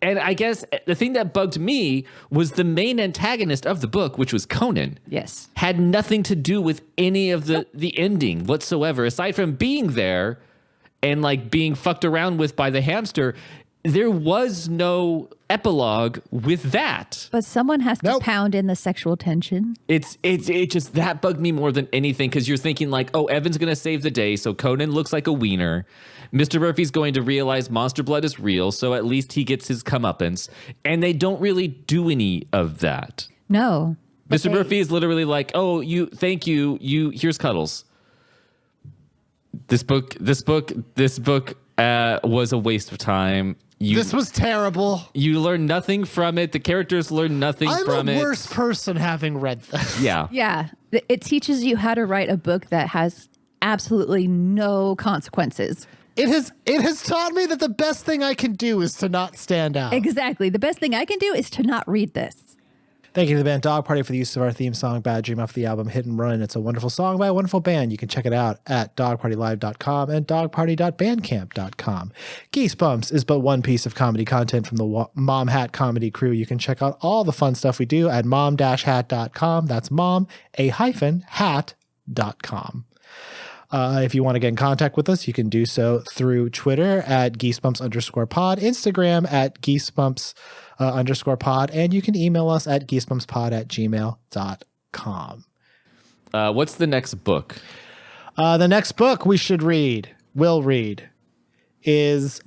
Speaker 4: and I guess the thing that bugged me was the main antagonist of the book, which was Conan.
Speaker 3: Yes.
Speaker 4: Had nothing to do with any of the ending whatsoever. Aside from being there and like being fucked around with by the hamster, there was no epilogue with that.
Speaker 3: But someone has to pound in the sexual tension.
Speaker 4: It just that bugged me more than anything because you're thinking like, oh, Evan's gonna save the day, so Conan looks like a wiener. Mr. Murphy's going to realize Monster Blood is real, so at least he gets his comeuppance. And they don't really do any of that.
Speaker 3: No.
Speaker 4: Mr. Murphy is literally like, oh, thank you, here's Cuddles. This book was a waste of time.
Speaker 5: This was terrible.
Speaker 4: You learn nothing from it. The characters learn nothing from it.
Speaker 5: I'm a worse person having read this.
Speaker 4: Yeah.
Speaker 3: Yeah. It teaches you how to write a book that has absolutely no consequences.
Speaker 5: It has taught me that the best thing I can do is to not stand out.
Speaker 3: Exactly. The best thing I can do is to not read this.
Speaker 5: Thank you to the band Dog Party for the use of our theme song, Bad Dream, off the album Hit and Run. It's a wonderful song by a wonderful band. You can check it out at dogpartylive.com and dogparty.bandcamp.com. Geesebumps is but one piece of comedy content from the Mom Hat comedy crew. You can check out all the fun stuff we do at mom-hat.com. That's mom-hat.com. If you want to get in contact with us, you can do so through Twitter at Geesebumps_pod, Instagram at Geesebumps_pod, and you can email us at geesebumpspod@gmail.com.
Speaker 4: What's the next book?
Speaker 5: The next book we will read, is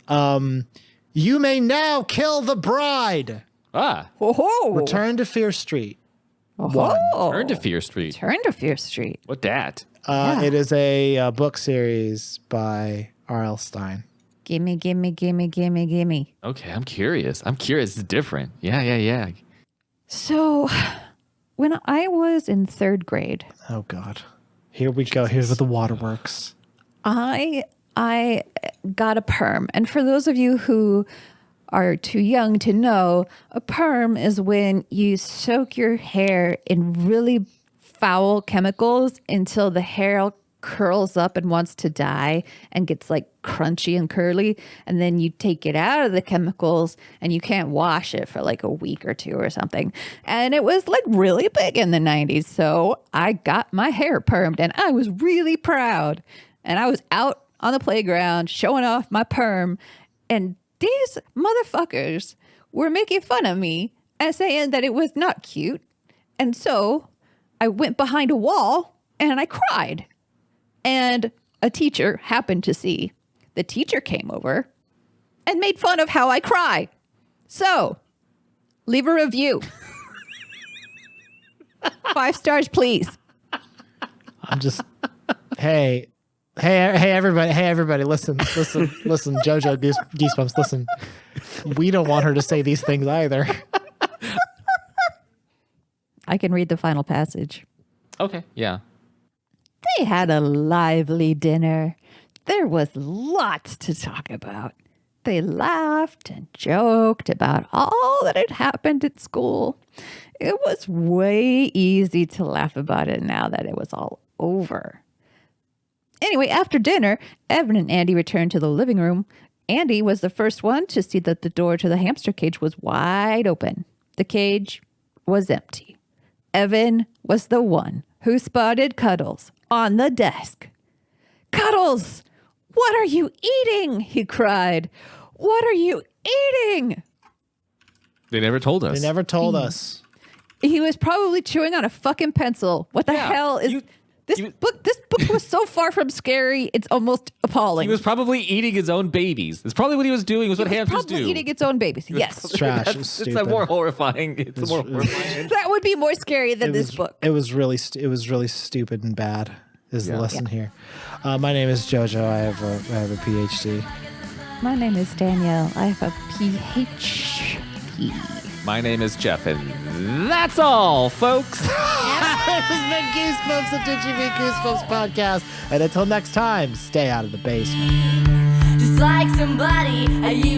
Speaker 5: You May Now Kill the Bride. Return to Fear Street.
Speaker 4: Turn to Fear Street.
Speaker 3: Turn to Fear Street.
Speaker 4: What dat?
Speaker 5: It is a book series by R.L. Stine.
Speaker 3: Gimme.
Speaker 4: Okay, I'm curious. It's different. Yeah.
Speaker 3: So, when I was in third grade.
Speaker 5: Oh, God. Here we go. Here's the waterworks.
Speaker 3: I got a perm. And for those of you who are too young to know, a perm is when you soak your hair in really foul chemicals until the hair curls up and wants to die and gets like crunchy and curly, and then you take it out of the chemicals and you can't wash it for like a week or two or something. And it was like really big in the 90s, so I got my hair permed and I was really proud, and I was out on the playground showing off my perm, and these motherfuckers were making fun of me and saying that it was not cute. And so I went behind a wall and I cried. And a teacher happened to see. The teacher came over and made fun of how I cry. So, leave a review. 5 stars, please.
Speaker 5: I'm just, hey, everybody, listen, JoJo Geesebumps, listen. We don't want her to say these things either.
Speaker 3: I can read the final passage.
Speaker 4: Okay, yeah.
Speaker 3: They had a lively dinner. There was lots to talk about. They laughed and joked about all that had happened at school. It was way easy to laugh about it now that it was all over. Anyway, after dinner, Evan and Andy returned to the living room. Andy was the first one to see that the door to the hamster cage was wide open. The cage was empty. Evan was the one who spotted Cuddles on the desk. Cuddles, what are you eating? He cried. What are you eating?
Speaker 4: They never told us.
Speaker 5: They never told us.
Speaker 3: He was probably chewing on a fucking pencil. What the hell is this book? This book was so far from scary. It's almost appalling.
Speaker 4: He was probably eating his own babies. It's probably what he was doing. Was what hamsters do.
Speaker 3: Probably eating its own babies. Yes.
Speaker 5: It's trash. It's
Speaker 4: It's
Speaker 5: stupid.
Speaker 4: more horrifying. It's more horrifying.
Speaker 3: That would be more scary than this book.
Speaker 5: It was really stupid and bad. Is the lesson here? My name is JoJo. I have a PhD.
Speaker 3: My name is Danielle. I have a PhD.
Speaker 4: My name is Jeff, and that's all, folks.
Speaker 5: This has been Goosebumps, the DGB Goosebumps podcast. And until next time, stay out of the basement.
Speaker 6: Just like somebody I used